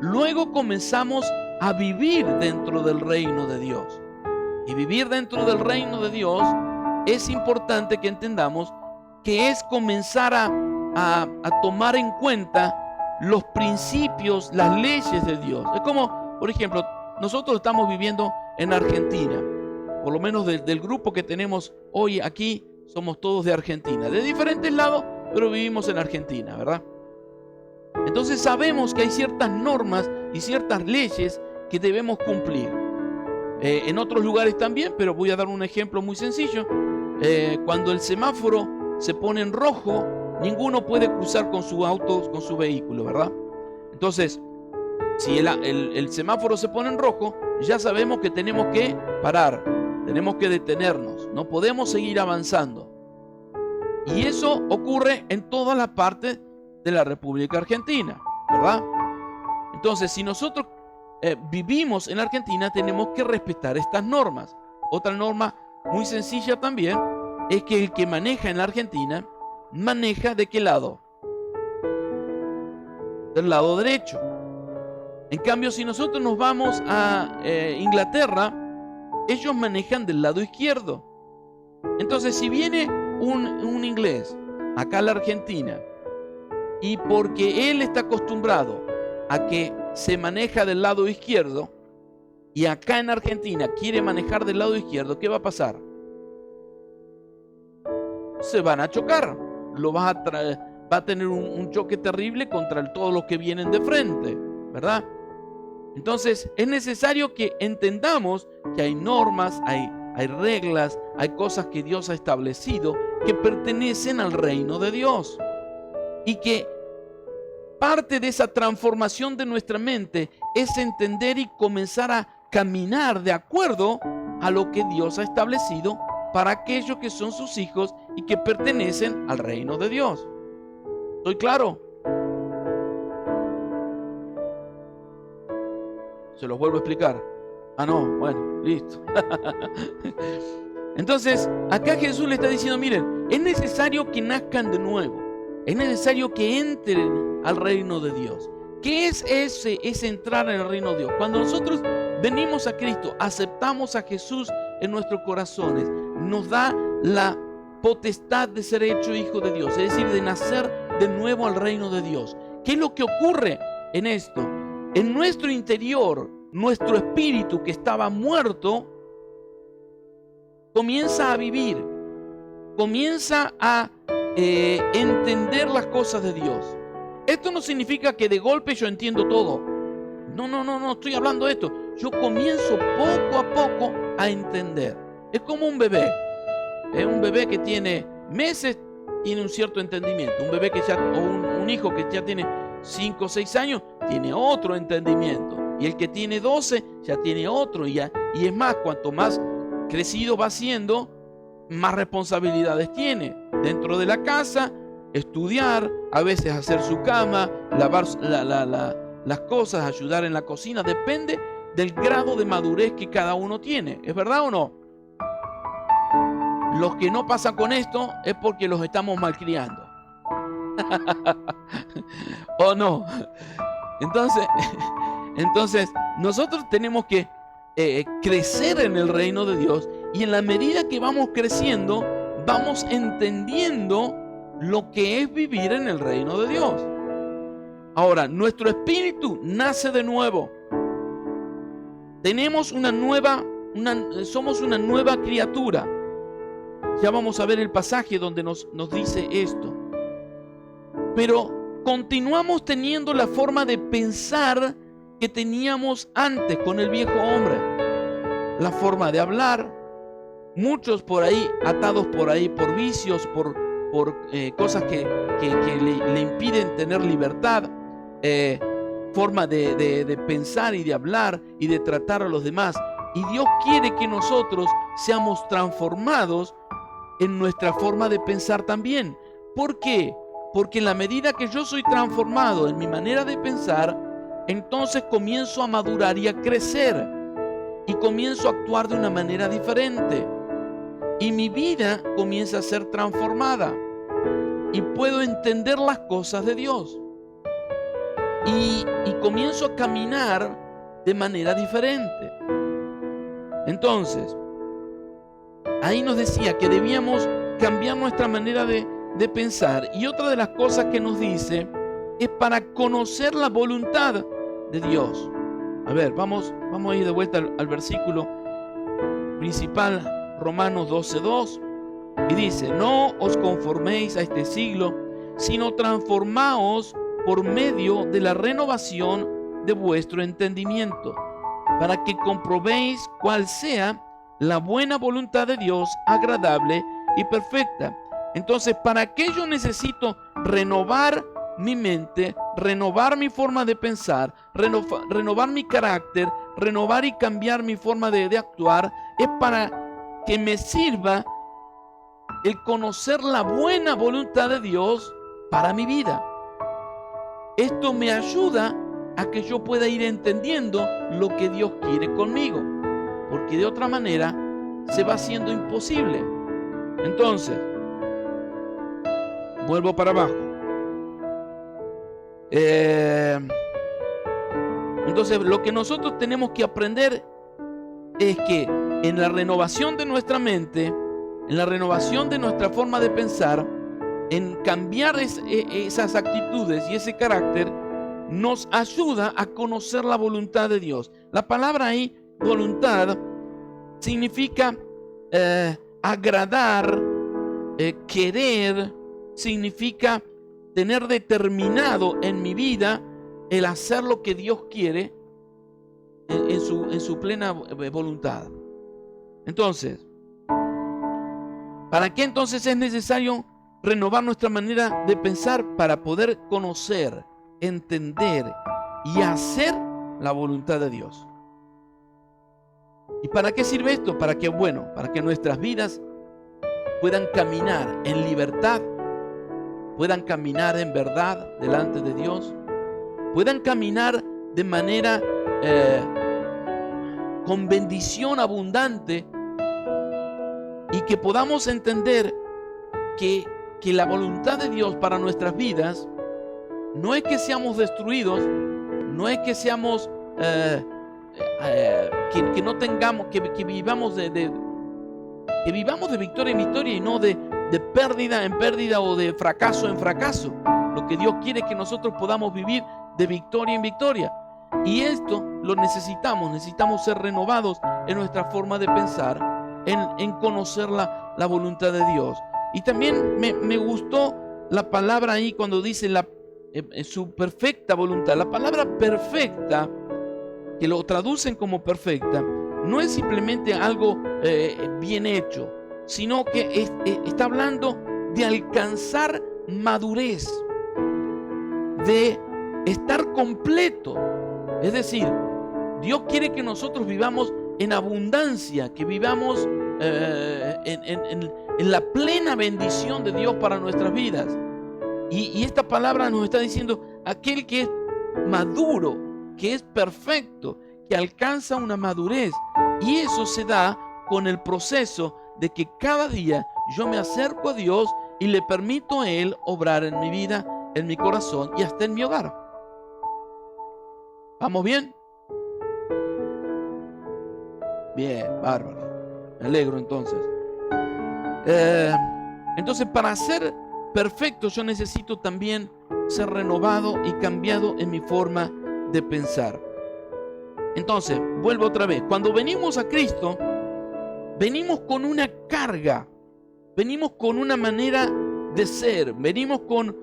Luego comenzamos a vivir dentro del reino de Dios. Y vivir dentro del reino de Dios es importante que entendamos que es comenzar a tomar en cuenta los principios, las leyes de Dios. Es como, por ejemplo, nosotros estamos viviendo en Argentina, por lo menos del grupo que tenemos hoy aquí, somos todos de Argentina, de diferentes lados, pero vivimos en Argentina, ¿verdad? Entonces sabemos que hay ciertas normas y ciertas leyes que debemos cumplir. En otros lugares también, pero voy a dar un ejemplo muy sencillo. Cuando el semáforo se pone en rojo, ninguno puede cruzar con su auto, con su vehículo, ¿verdad? Entonces, si el semáforo se pone en rojo, ya sabemos que tenemos que parar, tenemos que detenernos, no podemos seguir avanzando. Y eso ocurre en todas las partes de la República Argentina, ¿verdad? Entonces, si nosotros vivimos en Argentina, tenemos que respetar estas normas. Otra norma muy sencilla también es que el que maneja en la Argentina, maneja ¿de qué lado? Del lado derecho. En cambio, si nosotros nos vamos a Inglaterra, ellos manejan del lado izquierdo. Entonces, si viene un inglés acá a la Argentina, y porque él está acostumbrado a que se maneja del lado izquierdo, y acá en Argentina quiere manejar del lado izquierdo, ¿qué va a pasar? Se van a chocar. Va a tener un choque terrible contra todos los que vienen de frente, ¿verdad? Entonces es necesario que entendamos que hay normas, hay reglas, hay cosas que Dios ha establecido que pertenecen al reino de Dios, y que parte de esa transformación de nuestra mente es entender y comenzar a caminar de acuerdo a lo que Dios ha establecido para aquellos que son sus hijos y que pertenecen al reino de Dios. ¿Estoy claro? Se los vuelvo a explicar. Ah, no, bueno, listo. Entonces, acá Jesús le está diciendo: miren, es necesario que nazcan de nuevo. Es necesario que entren al reino de Dios. ¿Qué es ese entrar en el reino de Dios? Cuando nosotros venimos a Cristo, aceptamos a Jesús en nuestros corazones, nos da la potestad de ser hecho hijo de Dios, es decir, de nacer de nuevo al reino de Dios. ¿Qué es lo que ocurre en esto? En nuestro interior, nuestro espíritu que estaba muerto, comienza a vivir, comienza a entender las cosas de Dios. Esto no significa que de golpe yo entiendo todo. No estoy hablando de esto. Yo comienzo poco a poco a entender. Es como un bebé. Un bebé que tiene meses tiene un cierto entendimiento. Un bebé que ya, o un hijo que ya tiene 5 o 6 años, tiene otro entendimiento. Y el que tiene 12 ya tiene otro. Y es más, cuanto más crecido va siendo, más responsabilidades tiene. Dentro de la casa, estudiar, a veces hacer su cama, lavar las cosas, ayudar en la cocina. Depende del grado de madurez que cada uno tiene. ¿Es verdad o no? Los que no pasan con esto es porque los estamos malcriando. ¿O no? Entonces, nosotros tenemos que crecer en el reino de Dios, y en la medida que vamos creciendo, vamos entendiendo lo que es vivir en el reino de Dios. Ahora, nuestro espíritu nace de nuevo. Tenemos somos una nueva criatura. Ya vamos a ver el pasaje donde nos dice esto. Pero continuamos teniendo la forma de pensar que teníamos antes con el viejo hombre. La forma de hablar. Muchos por ahí, atados por ahí por vicios, por cosas que le impiden tener libertad. Forma de pensar y de hablar y de tratar a los demás. Y Dios quiere que nosotros seamos transformados en nuestra forma de pensar también. ¿Por qué? Porque en la medida que yo soy transformado en mi manera de pensar, entonces comienzo a madurar y a crecer, y comienzo a actuar de una manera diferente, y mi vida comienza a ser transformada, y puedo entender las cosas de Dios, y comienzo a caminar de manera diferente. Entonces, ahí nos decía que debíamos cambiar nuestra manera de pensar. Y otra de las cosas que nos dice es para conocer la voluntad de Dios. A ver, vamos a ir de vuelta al versículo principal, Romanos 12:2. Y dice: no os conforméis a este siglo, sino transformaos por medio de la renovación de vuestro entendimiento, para que comprobéis cuál sea la buena voluntad de Dios, agradable y perfecta. Entonces, ¿para qué yo necesito renovar mi mente, renovar mi forma de pensar, renovar mi carácter, renovar y cambiar mi forma de actuar? Es para que me sirva el conocer la buena voluntad de Dios para mi vida. Esto me ayuda a que yo pueda ir entendiendo lo que Dios quiere conmigo, porque de otra manera se va haciendo imposible. Entonces, vuelvo para abajo. Entonces, lo que nosotros tenemos que aprender es que en la renovación de nuestra mente, en la renovación de nuestra forma de pensar, en cambiar esas actitudes y ese carácter, nos ayuda a conocer la voluntad de Dios. La palabra ahí, voluntad, significa agradar, querer, significa tener determinado en mi vida el hacer lo que Dios quiere en su plena voluntad. Entonces, ¿para qué entonces es necesario renovar nuestra manera de pensar? Para poder conocer, entender y hacer la voluntad de Dios. ¿Y para qué sirve esto? Para que nuestras vidas puedan caminar en libertad, puedan caminar en verdad delante de Dios, puedan caminar de manera con bendición abundante, y que podamos entender que la voluntad de Dios para nuestras vidas no es que seamos destruidos, no es que seamos que no tengamos, que vivamos de victoria en victoria y no de pérdida en pérdida o de fracaso en fracaso. Lo que Dios quiere es que nosotros podamos vivir de victoria en victoria, y esto lo necesitamos ser renovados en nuestra forma de pensar, en conocer la voluntad de Dios. Y también me gustó la palabra ahí cuando dice su perfecta voluntad. La palabra perfecta, que lo traducen como perfecta, no es simplemente algo bien hecho, sino que está hablando de alcanzar madurez, de estar completo. Es decir, Dios quiere que nosotros vivamos en abundancia, que vivamos en la plena bendición de Dios para nuestras vidas. Y esta palabra nos está diciendo aquel que es maduro, que es perfecto, que alcanza una madurez. Y eso se da con el proceso de que cada día yo me acerco a Dios y le permito a Él obrar en mi vida, en mi corazón y hasta en mi hogar. ¿Vamos bien? Bien, bárbaro. Me alegro entonces. Entonces, para ser perfecto, yo necesito también ser renovado y cambiado en mi forma de pensar. Entonces, vuelvo otra vez. Cuando venimos a Cristo, venimos con una carga, venimos con una manera de ser, venimos con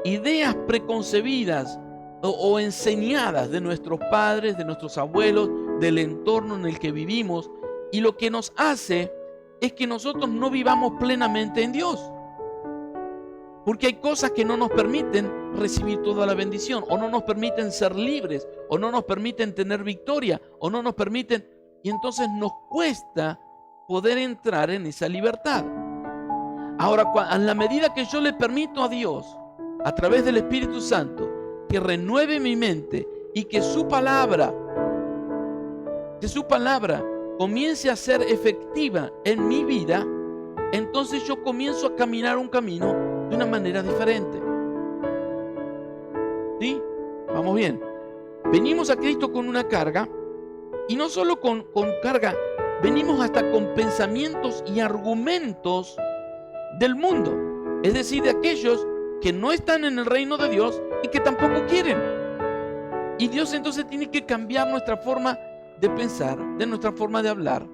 ideas preconcebidas o enseñadas de nuestros padres, de nuestros abuelos, del entorno en el que vivimos, y lo que nos hace es que nosotros no vivamos plenamente en Dios, porque hay cosas que no nos permiten recibir toda la bendición, o no nos permiten ser libres, o no nos permiten tener victoria, o no nos permiten, y entonces nos cuesta poder entrar en esa libertad. Ahora, a la medida que yo le permito a Dios, a través del Espíritu Santo, que renueve mi mente y que su palabra comience a ser efectiva en mi vida, entonces yo comienzo a caminar un camino de una manera diferente. ¿Sí? Vamos bien. Venimos a Cristo con una carga, y no solo con carga, venimos hasta con pensamientos y argumentos del mundo, es decir, de aquellos que no están en el reino de Dios y que tampoco quieren. Y Dios entonces tiene que cambiar nuestra forma de pensar, de nuestra forma de hablar.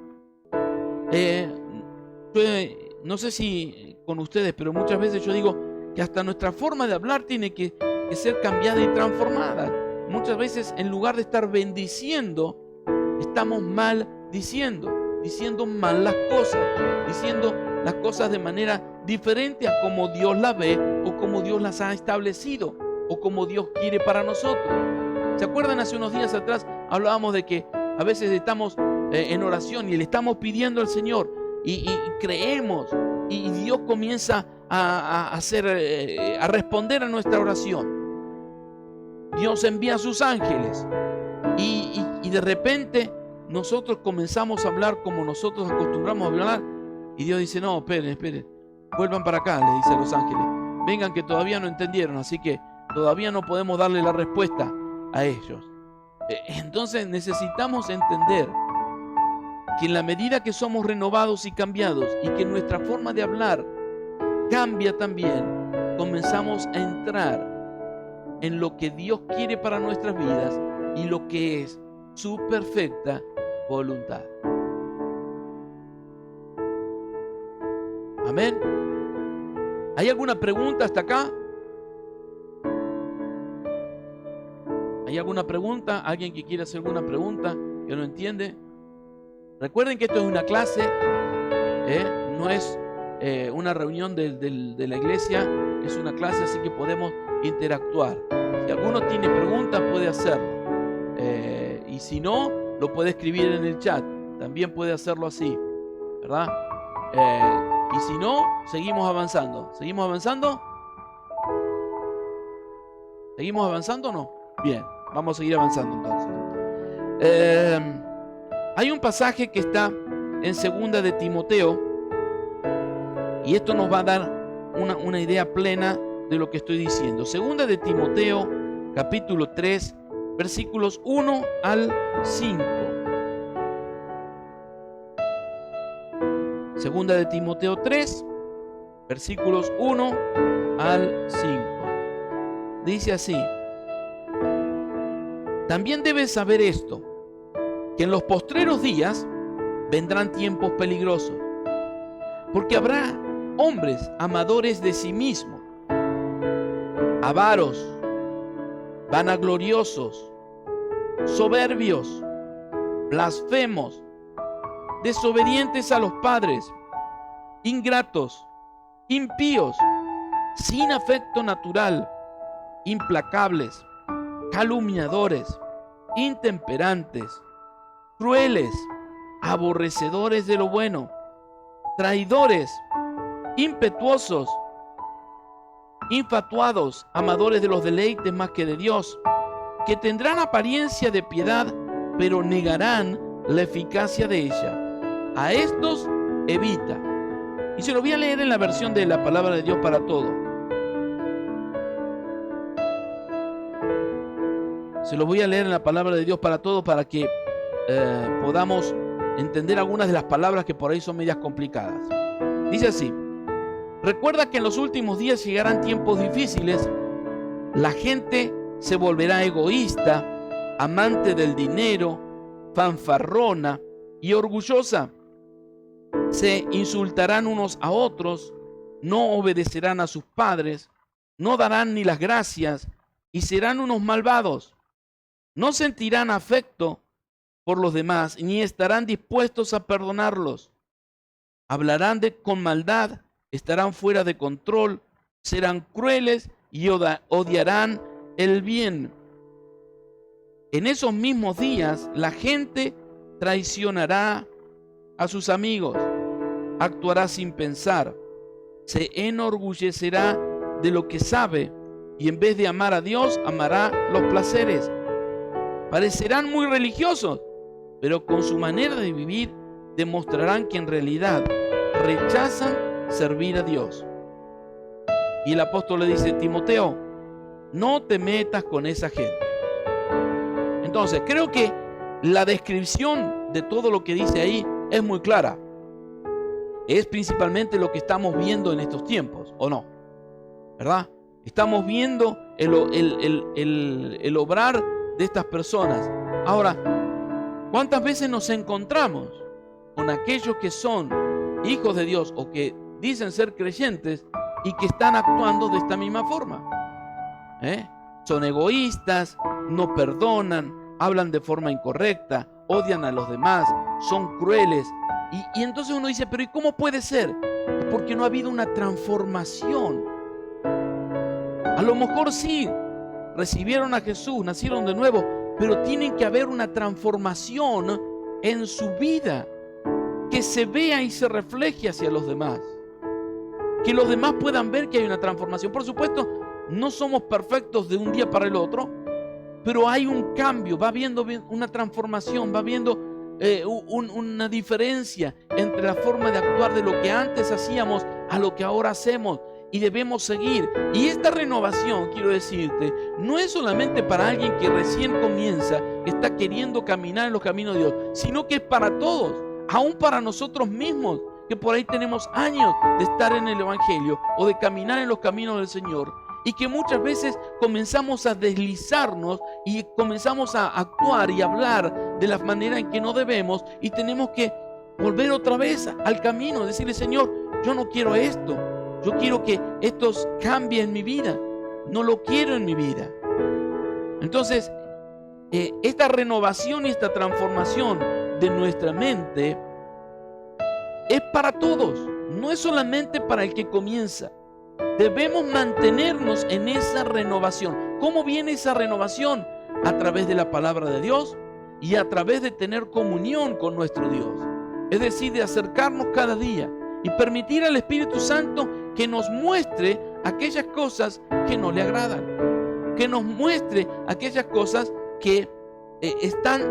No sé si con ustedes, pero muchas veces yo digo que hasta nuestra forma de hablar tiene que ser cambiada y transformada. Muchas veces, en lugar de estar bendiciendo, estamos maldiciendo, diciendo mal las cosas, diciendo las cosas de manera diferente a como Dios las ve, o como Dios las ha establecido, o como Dios quiere para nosotros. ¿Se acuerdan? Hace unos días atrás hablábamos de que a veces estamos en oración y le estamos pidiendo al Señor y creemos, y Dios comienza a responder a nuestra oración. Dios envía a sus ángeles y de repente nosotros comenzamos a hablar como nosotros acostumbramos a hablar, y Dios dice: no, esperen, vuelvan para acá, le dice a los ángeles, vengan, que todavía no entendieron, así que todavía no podemos darle la respuesta a ellos. Entonces necesitamos entender que en la medida que somos renovados y cambiados, y que nuestra forma de hablar cambia también, comenzamos a entrar en lo que Dios quiere para nuestras vidas y lo que es su perfecta voluntad. Amén. ¿Hay alguna pregunta hasta acá? ¿Hay alguna pregunta? ¿Alguien que quiera hacer alguna pregunta que no entiende? Recuerden que esto es una clase, no es una reunión de la iglesia, es una clase, así que podemos interactuar. Si alguno tiene preguntas, puede hacerlo. Y si no, lo puede escribir en el chat. También puede hacerlo así, ¿verdad? Y si no, seguimos avanzando. ¿Seguimos avanzando? ¿Seguimos avanzando o no? Bien, vamos a seguir avanzando entonces. Hay un pasaje que está en 2 de Timoteo, y esto nos va a dar una idea plena de lo que estoy diciendo. 2 de Timoteo, capítulo 3, versículos 1 al 5. 2 de Timoteo 3, versículos 1 al 5. Dice así: también debes saber esto, que en los postreros días vendrán tiempos peligrosos, porque habrá hombres amadores de sí mismos, avaros, vanagloriosos, soberbios, blasfemos, desobedientes a los padres, ingratos, impíos, sin afecto natural, implacables, calumniadores, intemperantes, crueles, aborrecedores de lo bueno, traidores, impetuosos, infatuados, amadores de los deleites más que de Dios, que tendrán apariencia de piedad, pero negarán la eficacia de ella. A estos evita. Y se lo voy a leer en la versión de la palabra de Dios para todo. Se lo voy a leer en la palabra de Dios para todo para que podamos entender algunas de las palabras que por ahí son medias complicadas. Dice así: recuerda que en los últimos días llegarán tiempos difíciles. La gente se volverá egoísta, amante del dinero, fanfarrona y orgullosa. Se insultarán unos a otros, no obedecerán a sus padres, no darán ni las gracias y serán unos malvados. No sentirán afecto por los demás ni estarán dispuestos a perdonarlos. Hablarán con maldad, estarán fuera de control, serán crueles y odiarán el bien. En esos mismos días la gente traicionará a sus amigos, actuará sin pensar, se enorgullecerá de lo que sabe y en vez de amar a Dios, amará los placeres. Parecerán muy religiosos, pero con su manera de vivir demostrarán que en realidad rechazan servir a Dios. Y el apóstol le dice: Timoteo, no te metas con esa gente. Entonces, creo que la descripción de todo lo que dice ahí es muy clara. Es principalmente lo que estamos viendo en estos tiempos, ¿o no? ¿Verdad? Estamos viendo el obrar de estas personas. Ahora, ¿cuántas veces nos encontramos con aquellos que son hijos de Dios o que dicen ser creyentes y que están actuando de esta misma forma? Son egoístas, no perdonan, hablan de forma incorrecta, odian a los demás, son crueles. Y entonces uno dice, pero ¿y cómo puede ser? Porque no ha habido una transformación. A lo mejor sí, recibieron a Jesús, nacieron de nuevo, pero tiene que haber una transformación en su vida, que se vea y se refleje hacia los demás, que los demás puedan ver que hay una transformación. Por supuesto, no somos perfectos de un día para el otro, pero hay un cambio, va habiendo una transformación, va habiendo una diferencia entre la forma de actuar de lo que antes hacíamos a lo que ahora hacemos, y debemos seguir. Y esta renovación, quiero decirte, no es solamente para alguien que recién comienza, que está queriendo caminar en los caminos de Dios, sino que es para todos, aún para nosotros mismos, que por ahí tenemos años de estar en el Evangelio o de caminar en los caminos del Señor, y que muchas veces comenzamos a deslizarnos y comenzamos a actuar y hablar de la manera en que no debemos, y tenemos que volver otra vez al camino, decirle: Señor, yo no quiero esto, yo quiero que esto cambie en mi vida, no lo quiero en mi vida. Entonces, esta renovación y esta transformación de nuestra mente es para todos, no es solamente para el que comienza. Debemos mantenernos en esa renovación. ¿Cómo viene esa renovación? A través de la palabra de Dios y a través de tener comunión con nuestro Dios. Es decir, de acercarnos cada día y permitir al Espíritu Santo que nos muestre aquellas cosas que no le agradan, que nos muestre aquellas cosas que están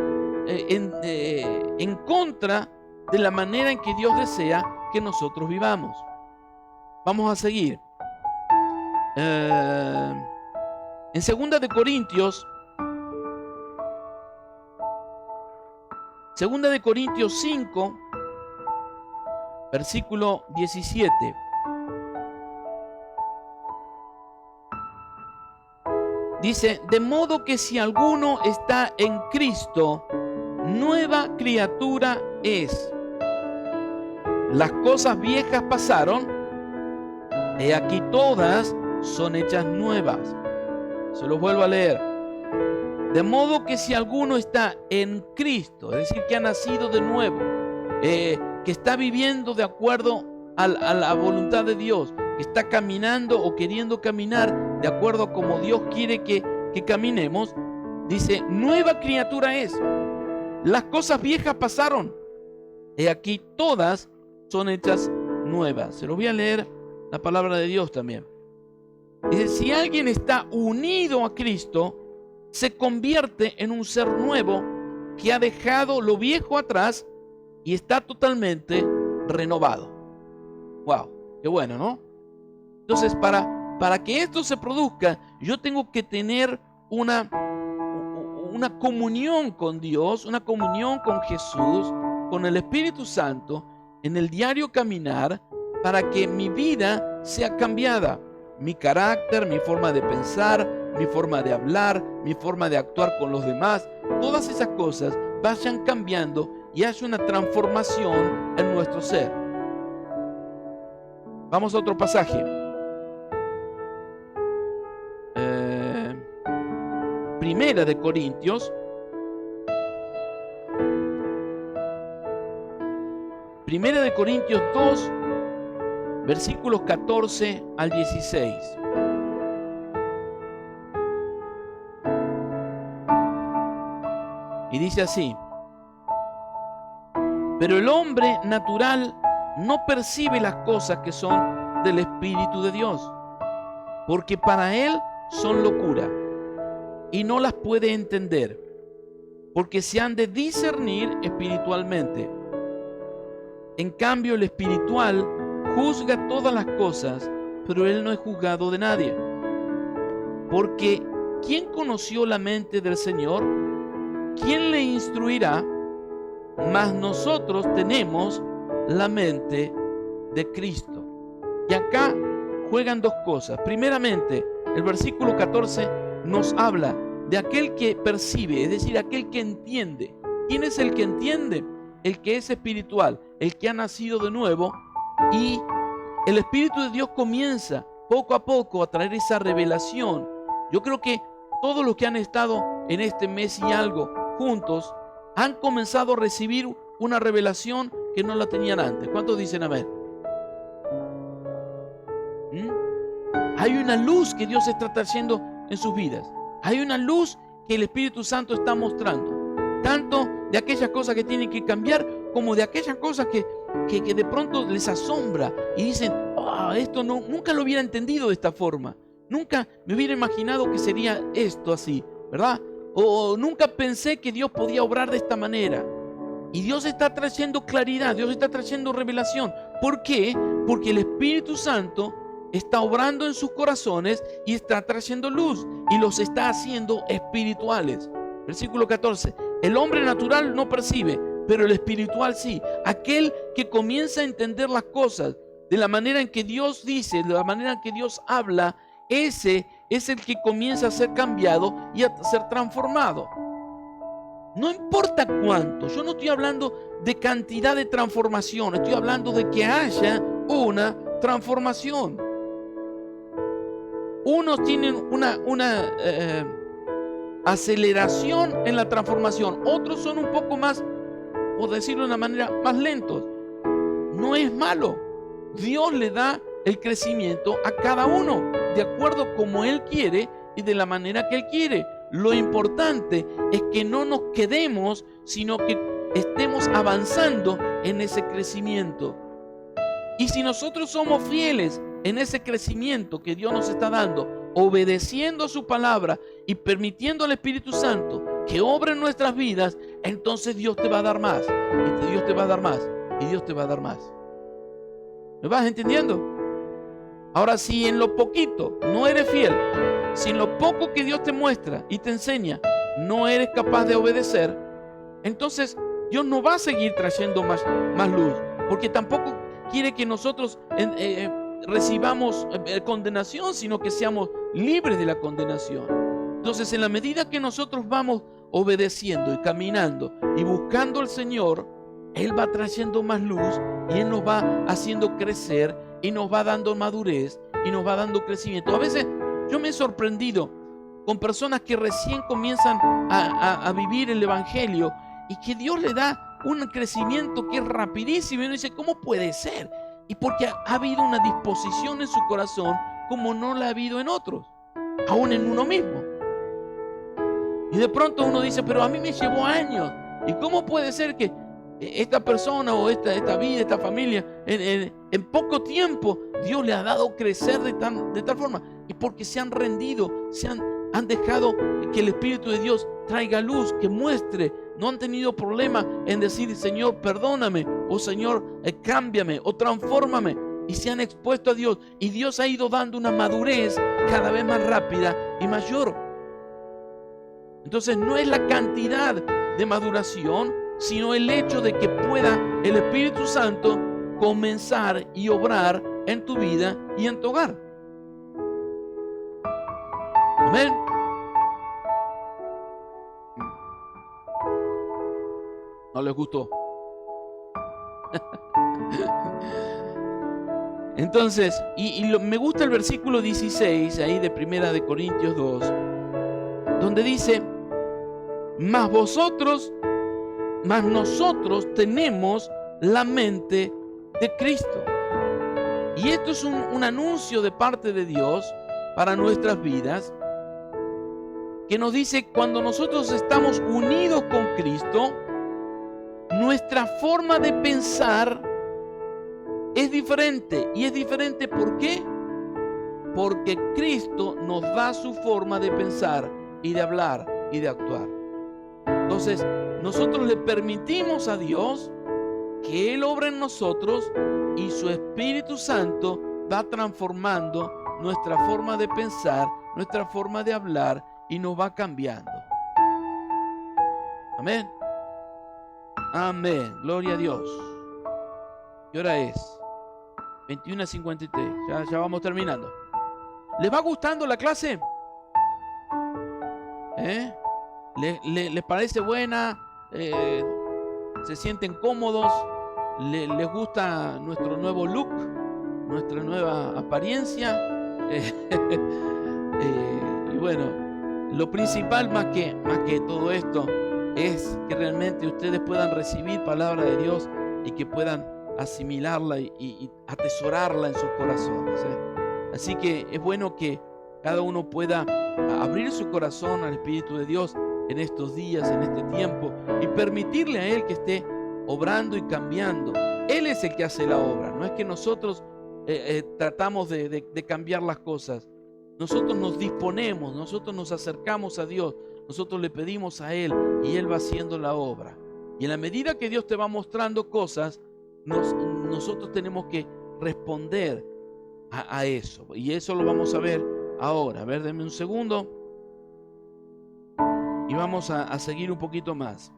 en contra de la manera en que Dios desea que nosotros vivamos. Vamos a seguir. En 2 de Corintios 5, versículo 17. Dice: de modo que si alguno está en Cristo, nueva criatura es. Las cosas viejas pasaron, he aquí todas son hechas nuevas. Se los vuelvo a leer. De modo que si alguno está en Cristo, es decir, que ha nacido de nuevo, que está viviendo de acuerdo a la voluntad de Dios, que está caminando o queriendo caminar de acuerdo a como Dios quiere que caminemos, dice, nueva criatura es. Las cosas viejas pasaron, he aquí todas son hechas nuevas. Se los voy a leer la palabra de Dios también. Dice, si alguien está unido a Cristo, se convierte en un ser nuevo que ha dejado lo viejo atrás y está totalmente renovado. Wow, qué bueno, ¿no? Entonces, para que esto se produzca, yo tengo que tener una comunión con Dios, una comunión con Jesús, con el Espíritu Santo, en el diario caminar, para que mi vida sea cambiada. Mi carácter, mi forma de pensar, mi forma de hablar, mi forma de actuar con los demás, todas esas cosas vayan cambiando y haya una transformación en nuestro ser. Vamos a otro pasaje. Primera de Corintios. Primera de Corintios 2, versículos 14 al 16. Y dice así: pero el hombre natural no percibe las cosas que son del Espíritu de Dios, porque para él son locura, y no las puede entender, porque se han de discernir espiritualmente. En cambio, el espiritual juzga todas las cosas, pero él no es juzgado de nadie. Porque ¿quién conoció la mente del Señor? ¿Quién le instruirá? Mas nosotros tenemos la mente de Cristo. Y acá juegan dos cosas. Primeramente, el versículo 14 nos habla de aquel que percibe, es decir, aquel que entiende. ¿Quién es el que entiende? El que es espiritual, el que ha nacido de nuevo, y el Espíritu de Dios comienza poco a poco a traer esa revelación. Yo creo que todos los que han estado en este mes y algo juntos han comenzado a recibir una revelación que no la tenían antes. ¿Cuántos dicen amén? Hay una luz que Dios está trayendo en sus vidas. Hay una luz que el Espíritu Santo está mostrando, tanto de aquellas cosas que tienen que cambiar como de aquellas cosas que de pronto les asombra y dicen, esto nunca lo hubiera entendido de esta forma, nunca me hubiera imaginado que sería esto así, ¿verdad? O nunca pensé que Dios podía obrar de esta manera. Y Dios está trayendo claridad, Dios está trayendo revelación. ¿Por qué? Porque el Espíritu Santo está obrando en sus corazones y está trayendo luz y los está haciendo espirituales. Versículo 14. El hombre natural no percibe, pero el espiritual sí. Aquel que comienza a entender las cosas de la manera en que Dios dice, de la manera en que Dios habla, ese es el que comienza a ser cambiado y a ser transformado. No importa cuánto, yo no estoy hablando de cantidad de transformación, estoy hablando de que haya una transformación. Unos tienen una aceleración en la transformación, otros son un poco más, por decirlo de una manera, más lentos. No es malo. Dios le da el crecimiento a cada uno de acuerdo como Él quiere y de la manera que Él quiere. Lo importante es que no nos quedemos, sino que estemos avanzando en ese crecimiento. Y si nosotros somos fieles en ese crecimiento que Dios nos está dando, obedeciendo a su palabra y permitiendo al Espíritu Santo que obre en nuestras vidas, entonces Dios te va a dar más, y Dios te va a dar más, y Dios te va a dar más. ¿Me vas entendiendo? Ahora, si en lo poquito no eres fiel, si en lo poco que Dios te muestra y te enseña no eres capaz de obedecer, entonces Dios no va a seguir trayendo más luz, porque tampoco quiere que nosotros recibamos condenación, sino que seamos libres de la condenación. Entonces, en la medida que nosotros vamos obedeciendo y caminando y buscando al Señor, Él va trayendo más luz y Él nos va haciendo crecer y nos va dando madurez y nos va dando crecimiento. A veces yo me he sorprendido con personas que recién comienzan a vivir el Evangelio y que Dios le da un crecimiento que es rapidísimo y uno dice, ¿cómo puede ser? Y porque ha habido una disposición en su corazón como no la ha habido en otros, aún en uno mismo. Y de pronto uno dice, pero a mí me llevó años. ¿Y cómo puede ser que esta persona o esta vida, esta familia, en poco tiempo Dios le ha dado crecer de tal forma? Y porque se han rendido, han dejado que el Espíritu de Dios traiga luz, que muestre. No han tenido problema en decir, Señor, perdóname, o Señor, cámbiame, o transfórmame. Y se han expuesto a Dios. Y Dios ha ido dando una madurez cada vez más rápida y mayor. Entonces no es la cantidad de maduración, sino el hecho de que pueda el Espíritu Santo comenzar y obrar en tu vida y en tu hogar. Amén. ¿No les gustó? Entonces, me gusta el versículo 16 ahí de 1 Corintios 2, donde dice, mas nosotros tenemos la mente de Cristo. Y esto es un anuncio de parte de Dios para nuestras vidas, que nos dice, cuando nosotros estamos unidos con Cristo, nuestra forma de pensar es diferente. ¿Y es diferente por qué? Porque Cristo nos da su forma de pensar y de hablar y de actuar. Entonces, nosotros le permitimos a Dios que Él obra en nosotros y su Espíritu Santo va transformando nuestra forma de pensar, nuestra forma de hablar y nos va cambiando. Amén. Amén. Gloria a Dios. ¿Qué hora es? 21:53. Ya vamos terminando. ¿Les va gustando la clase? ¿Les parece buena? ¿Se sienten cómodos? ¿Les gusta nuestro nuevo look? ¿Nuestra nueva apariencia? Y bueno, lo principal más que todo esto es que realmente ustedes puedan recibir palabra de Dios y que puedan asimilarla y atesorarla en sus corazones. Así que es bueno que cada uno pueda abrir su corazón al Espíritu de Dios en estos días, en este tiempo, y permitirle a Él que esté obrando y cambiando. Él es el que hace la obra, no es que nosotros tratamos de cambiar las cosas. Nosotros nos disponemos, nosotros nos acercamos a Dios, nosotros le pedimos a Él y Él va haciendo la obra. Y en la medida que Dios te va mostrando cosas, nosotros tenemos que responder a eso. Y eso lo vamos a ver ahora. A ver, denme un segundo. Y vamos a seguir un poquito más.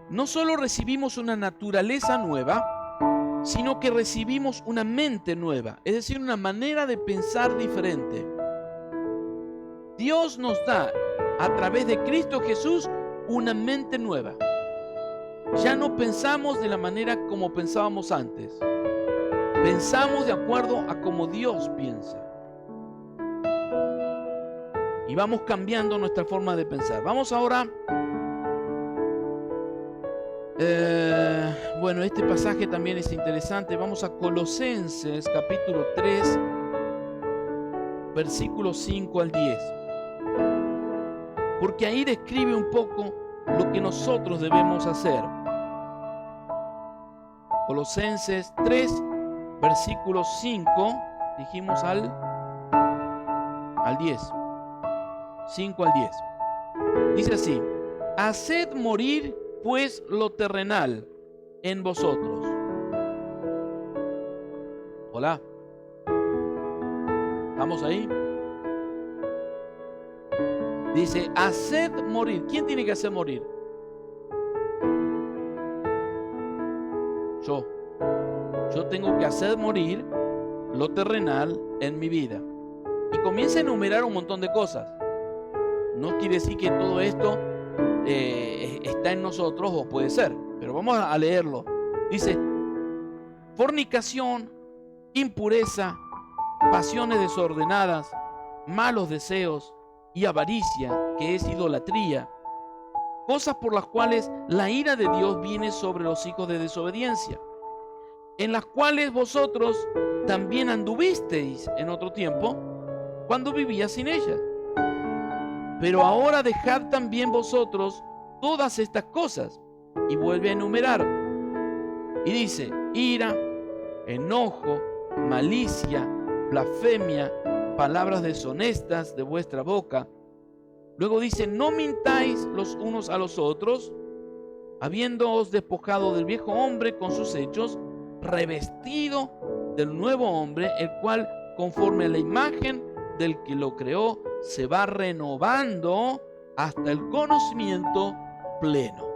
No solo recibimos una naturaleza nueva, sino que recibimos una mente nueva, es decir, una manera de pensar diferente. Dios nos da, a través de Cristo Jesús, una mente nueva. Ya no pensamos de la manera como pensábamos antes. Pensamos de acuerdo a como Dios piensa. Y vamos cambiando nuestra forma de pensar. Vamos ahora. Bueno, este pasaje también es interesante. Vamos a Colosenses capítulo 3, versículos 5 al 10. Porque ahí describe un poco lo que nosotros debemos hacer. Colosenses 3, versículos 5, dijimos al 10. 5 al 10. Dice así: haced morir pues lo terrenal en vosotros. Hola. ¿Estamos ahí? Dice, haced morir. ¿Quién tiene que hacer morir? Yo tengo que hacer morir lo terrenal en mi vida. Y comienza a enumerar un montón de cosas. No quiere decir que todo esto está en nosotros, o puede ser, pero vamos a leerlo. Dice: fornicación, impureza, pasiones desordenadas, malos deseos y avaricia, que es idolatría, cosas por las cuales la ira de Dios viene sobre los hijos de desobediencia, en las cuales vosotros también anduvisteis en otro tiempo, cuando vivías sin ellas. Pero ahora dejad también vosotros todas estas cosas. Y vuelve a enumerar. Y dice: ira, enojo, malicia, blasfemia, palabras deshonestas de vuestra boca. Luego dice: no mintáis los unos a los otros, habiéndoos despojado del viejo hombre con sus hechos, revestido del nuevo hombre, el cual, conforme a la imagen del que lo creó, se va renovando hasta el conocimiento pleno.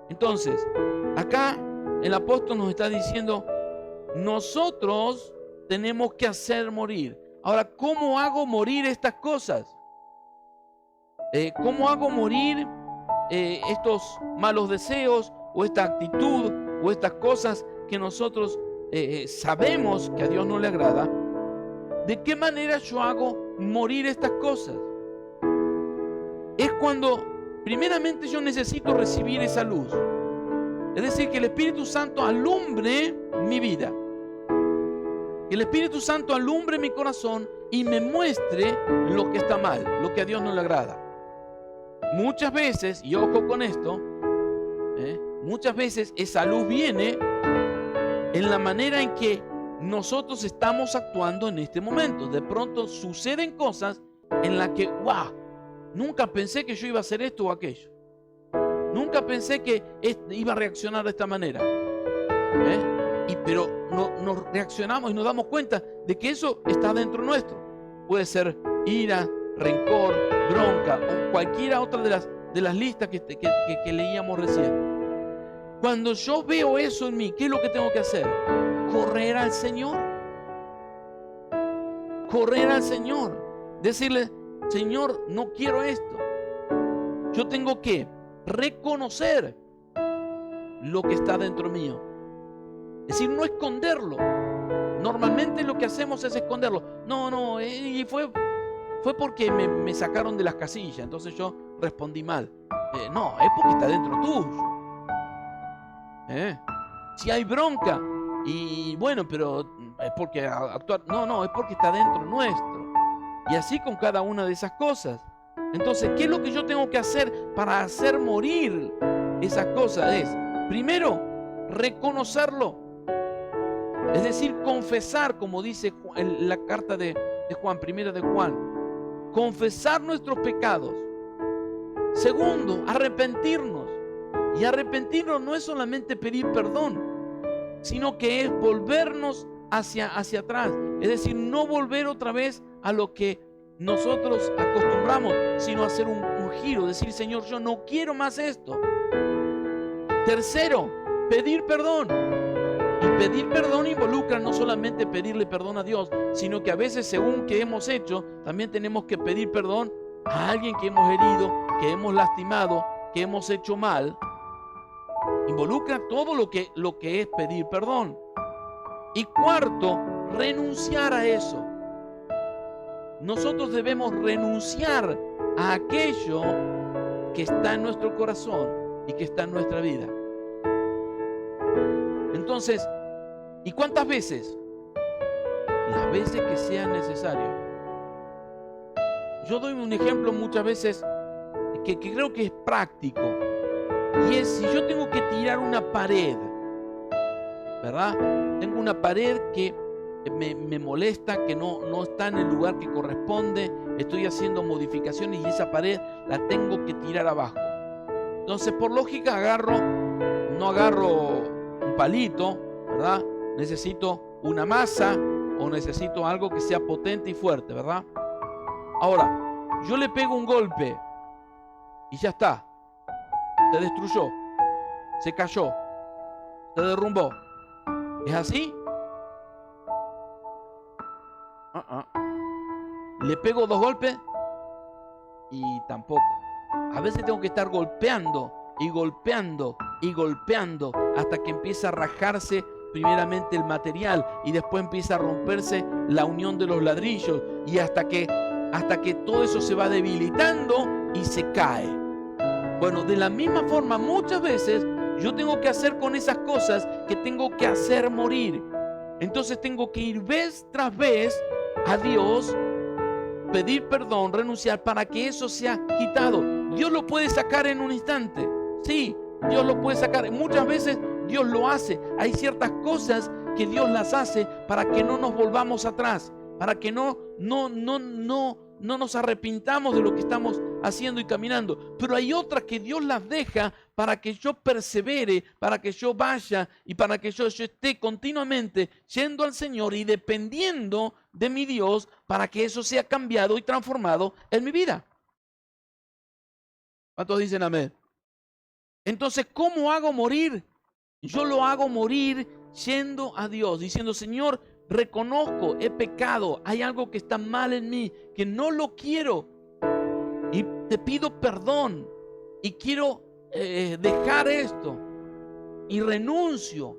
Entonces, acá el apóstol nos está diciendo: nosotros tenemos que hacer morir. Ahora, ¿cómo hago morir estas cosas? ¿Cómo hago morir estos malos deseos, o esta actitud, o estas cosas que nosotros sabemos que a Dios no le agrada? ¿De qué manera yo hago morir estas cosas? Es cuando primeramente yo necesito recibir esa luz. Es decir, que el Espíritu Santo alumbre mi vida. Que el Espíritu Santo alumbre mi corazón y me muestre lo que está mal, lo que a Dios no le agrada. Muchas veces, y ojo con esto, muchas veces esa luz viene en la manera en que nosotros estamos actuando en este momento. De pronto suceden cosas en las que, wow, nunca pensé que yo iba a hacer esto o aquello. Nunca pensé que iba a reaccionar de esta manera. Pero nos reaccionamos y nos damos cuenta de que eso está dentro nuestro. Puede ser ira, rencor, bronca o cualquiera otra de las listas que leíamos recién. Cuando yo veo eso en mí, ¿qué es lo que tengo que hacer? Correr al Señor. Correr al Señor. Decirle: Señor, no quiero esto. Yo tengo que reconocer lo que está dentro mío. Es decir, no esconderlo. Normalmente lo que hacemos es esconderlo. No, y fue porque me sacaron de las casillas, entonces yo respondí mal. No, es porque está dentro tuyo. Si hay bronca, y bueno, pero es porque actuar. No, es porque está dentro nuestro. Y así con cada una de esas cosas. Entonces, ¿qué es lo que yo tengo que hacer para hacer morir esas cosas? Es, primero, reconocerlo. Es decir, confesar, como dice en la carta de Juan, primera de Juan. Confesar nuestros pecados. Segundo, arrepentirnos. Y arrepentirnos no es solamente pedir perdón, sino que es volvernos hacia atrás. Es decir, no volver otra vez a lo que nosotros acostumbramos, sino hacer un giro. Decir: Señor, yo no quiero más esto. Tercero, pedir perdón. Y pedir perdón involucra no solamente pedirle perdón a Dios, sino que a veces, según que hemos hecho, también tenemos que pedir perdón a alguien que hemos herido, que hemos lastimado, que hemos hecho mal. Involucra todo lo que es pedir perdón. Y cuarto, renunciar a eso. Nosotros debemos renunciar a aquello que está en nuestro corazón y que está en nuestra vida. Entonces, ¿y cuántas veces? Las veces que sea necesario. Yo doy un ejemplo muchas veces que creo que es práctico. Y es, si yo tengo que tirar una pared, ¿verdad? Tengo una pared que me molesta, que no está en el lugar que corresponde, estoy haciendo modificaciones y esa pared la tengo que tirar abajo. Entonces, por lógica, no agarro un palito, ¿verdad? Necesito una masa o necesito algo que sea potente y fuerte, ¿verdad? Ahora, yo le pego un golpe y ya está. Se destruyó, se cayó, se derrumbó. ¿Es así? Le pego 2 golpes y tampoco. A veces tengo que estar golpeando y golpeando y golpeando hasta que empieza a rajarse primeramente el material y después empieza a romperse la unión de los ladrillos y hasta que todo eso se va debilitando y se cae. Bueno, de la misma forma muchas veces yo tengo que hacer con esas cosas que tengo que hacer morir. Entonces tengo que ir vez tras vez a Dios, pedir perdón, renunciar para que eso sea quitado. Dios lo puede sacar en un instante. Sí, Dios lo puede sacar. Muchas veces Dios lo hace. Hay ciertas cosas que Dios las hace para que no nos volvamos atrás, para que no nos arrepintamos de lo que estamos haciendo y caminando. Pero hay otras que Dios las deja para que yo persevere, para que yo vaya y para que yo esté continuamente yendo al Señor y dependiendo de mi Dios para que eso sea cambiado y transformado en mi vida. ¿Cuántos dicen amén? Entonces, ¿cómo hago morir? Yo lo hago morir yendo a Dios, diciendo: Señor, reconozco, he pecado, hay algo que está mal en mí, que no lo quiero, y te pido perdón, y quiero dejar esto, y renuncio.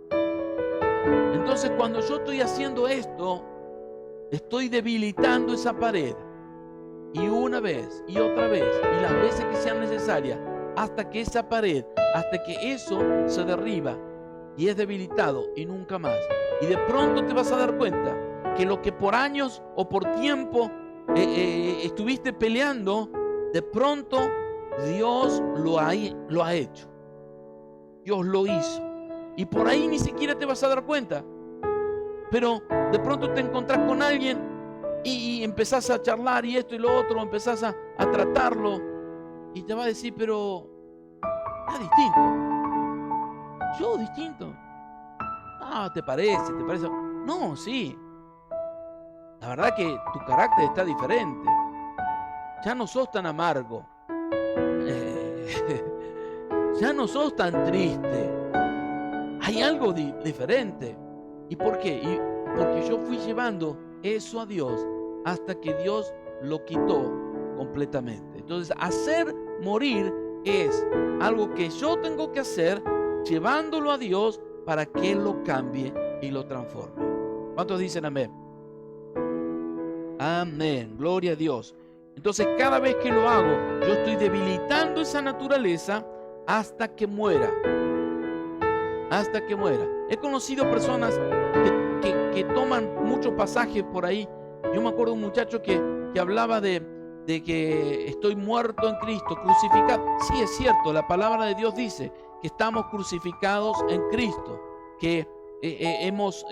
Entonces, cuando yo estoy haciendo esto, estoy debilitando esa pared, y una vez, y otra vez, y las veces que sean necesarias, hasta que esa pared, hasta que eso se derriba, y es debilitado, y nunca más. Y de pronto te vas a dar cuenta que lo que por años o por tiempo estuviste peleando, de pronto Dios lo ha hecho. Dios lo hizo. Y por ahí ni siquiera te vas a dar cuenta. Pero de pronto te encontrás con alguien y empezás a charlar y esto y lo otro, empezás a tratarlo y te va a decir: pero está distinto. Yo distinto. No, ¿te parece? No, sí. La verdad que tu carácter está diferente. Ya no sos tan amargo. Ya no sos tan triste. Hay algo diferente. ¿Y por qué? Porque yo fui llevando eso a Dios hasta que Dios lo quitó completamente. Entonces, hacer morir es algo que yo tengo que hacer, llevándolo a Dios para que Él lo cambie y lo transforme. ¿Cuántos dicen amén? Amén, gloria a Dios. Entonces, cada vez que lo hago, yo estoy debilitando esa naturaleza hasta que muera. Hasta que muera. He conocido personas que toman muchos pasajes por ahí. Yo me acuerdo de un muchacho que hablaba de que estoy muerto en Cristo, crucificado. Sí, es cierto, la palabra de Dios dice que estamos crucificados en Cristo, que hemos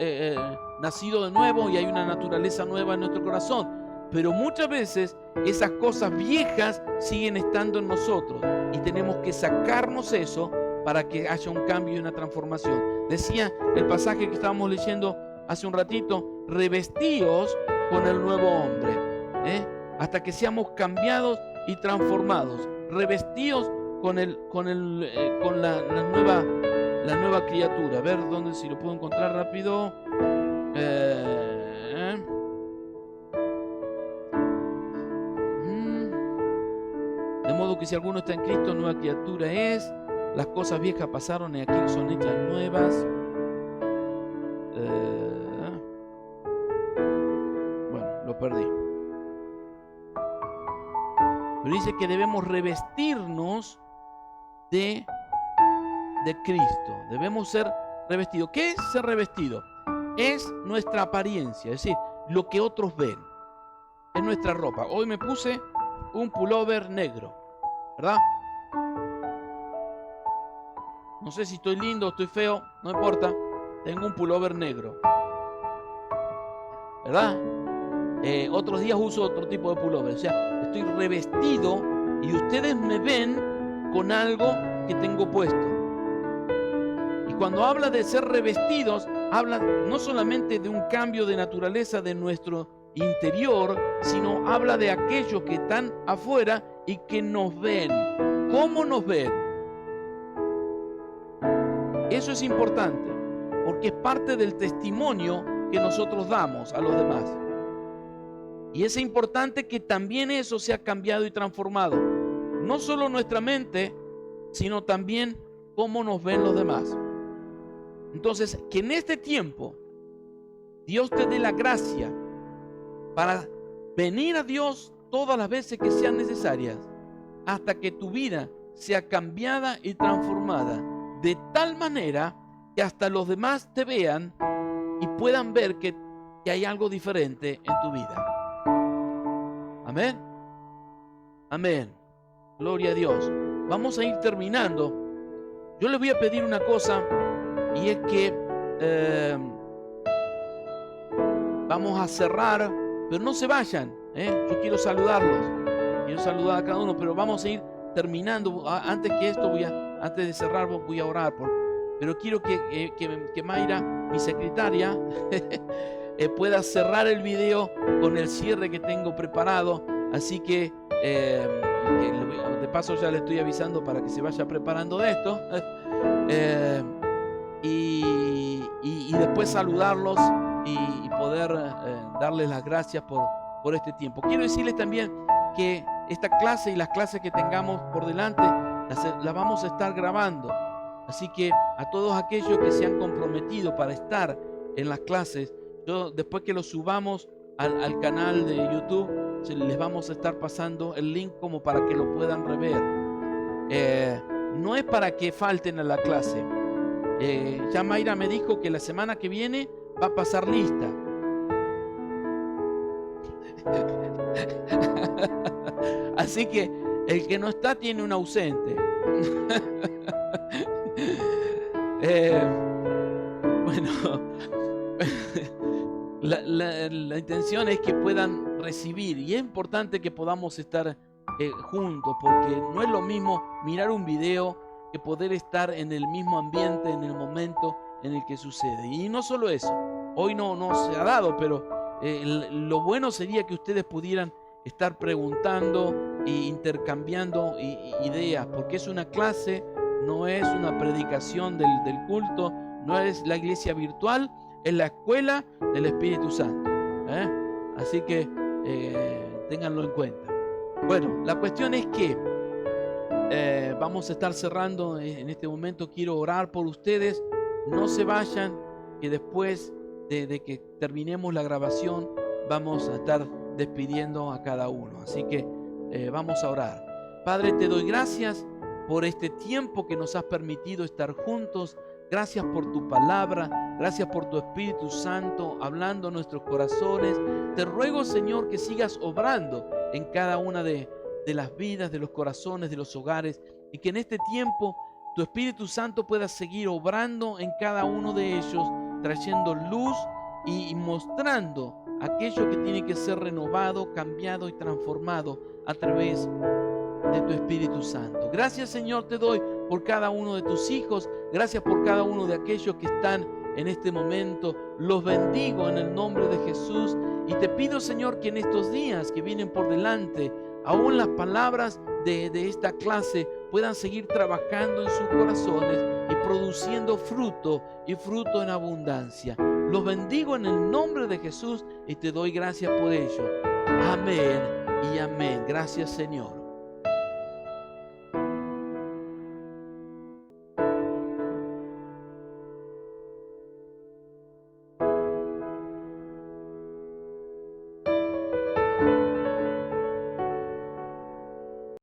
nacido de nuevo y hay una naturaleza nueva en nuestro corazón. Pero muchas veces esas cosas viejas siguen estando en nosotros y tenemos que sacarnos eso para que haya un cambio y una transformación. Decía el pasaje que estábamos leyendo hace un ratito: revestíos con el nuevo hombre, hasta que seamos cambiados y transformados, revestidos con la nueva criatura. A ver dónde, si lo puedo encontrar rápido. De modo que si alguno está en Cristo, nueva criatura es. Las cosas viejas pasaron y aquí son hechas nuevas. Bueno, lo perdí. Pero dice que debemos revestirnos de Cristo. Debemos ser revestidos. ¿Qué es ser revestido? Es nuestra apariencia, es decir, lo que otros ven. Es nuestra ropa. Hoy me puse un pullover negro, ¿verdad? No sé si estoy lindo o estoy feo, no importa. Tengo un pullover negro, ¿verdad? Otros días uso otro tipo de pullover. O sea, estoy revestido y ustedes me ven con algo que tengo puesto. Y cuando habla de ser revestidos, habla no solamente de un cambio de naturaleza de nuestro interior, sino habla de aquellos que están afuera y que nos ven. ¿Cómo nos ven? Eso es importante, porque es parte del testimonio que nosotros damos a los demás. Y es importante que también eso sea cambiado y transformado. No solo nuestra mente, sino también cómo nos ven los demás. Entonces, que en este tiempo Dios te dé la gracia para venir a Dios todas las veces que sean necesarias, hasta que tu vida sea cambiada y transformada, de tal manera que hasta los demás te vean y puedan ver que hay algo diferente en tu vida. Amén. Amén. Gloria a Dios. Vamos a ir terminando. Yo les voy a pedir una cosa, y es que vamos a cerrar, pero no se vayan. Yo quiero saludarlos. Quiero saludar a cada uno, pero vamos a ir terminando. Antes que esto, antes de cerrar, voy a orar. Pero quiero que Mayra, mi secretaria, pueda cerrar el video con el cierre que tengo preparado. Así que de paso ya le estoy avisando para que se vaya preparando de esto. Y después saludarlos y poder darles las gracias por este tiempo. Quiero decirles también que esta clase y las clases que tengamos por delante las vamos a estar grabando. Así que a todos aquellos que se han comprometido para estar en las clases, después que lo subamos al canal de YouTube, les vamos a estar pasando el link como para que lo puedan rever. No es para que falten a la clase. Ya Mayra me dijo que la semana que viene va a pasar lista. Así que el que no está tiene un ausente. Bueno, la intención es que puedan recibir, y es importante que podamos estar juntos, porque no es lo mismo mirar un video que poder estar en el mismo ambiente, en el momento en el que sucede. Y no solo eso, hoy no se ha dado, pero lo bueno sería que ustedes pudieran estar preguntando e intercambiando ideas, porque es una clase, no es una predicación del culto, no es la iglesia virtual, es la escuela del Espíritu Santo. Así que ténganlo en cuenta. Bueno, la cuestión es que vamos a estar cerrando en este momento. Quiero orar por ustedes. No se vayan, que después de que terminemos la grabación vamos a estar despidiendo a cada uno. Así que vamos a orar. Padre, te doy gracias por este tiempo que nos has permitido estar juntos. Gracias por tu palabra, gracias por tu Espíritu Santo hablando a nuestros corazones. Te ruego, Señor, que sigas obrando en cada una de las vidas, de los corazones, de los hogares, y que en este tiempo tu Espíritu Santo pueda seguir obrando en cada uno de ellos, trayendo luz y mostrando aquello que tiene que ser renovado, cambiado y transformado a través de tu Espíritu Santo. Gracias, Señor, te doy por cada uno de tus hijos. Gracias por cada uno de aquellos que están en este momento. Los bendigo en el nombre de Jesús. Y te pido, Señor, que en estos días que vienen por delante, aún las palabras de esta clase puedan seguir trabajando en sus corazones y produciendo fruto, y fruto en abundancia. Los bendigo en el nombre de Jesús y te doy gracias por ello. Amén y amén. Gracias, Señor.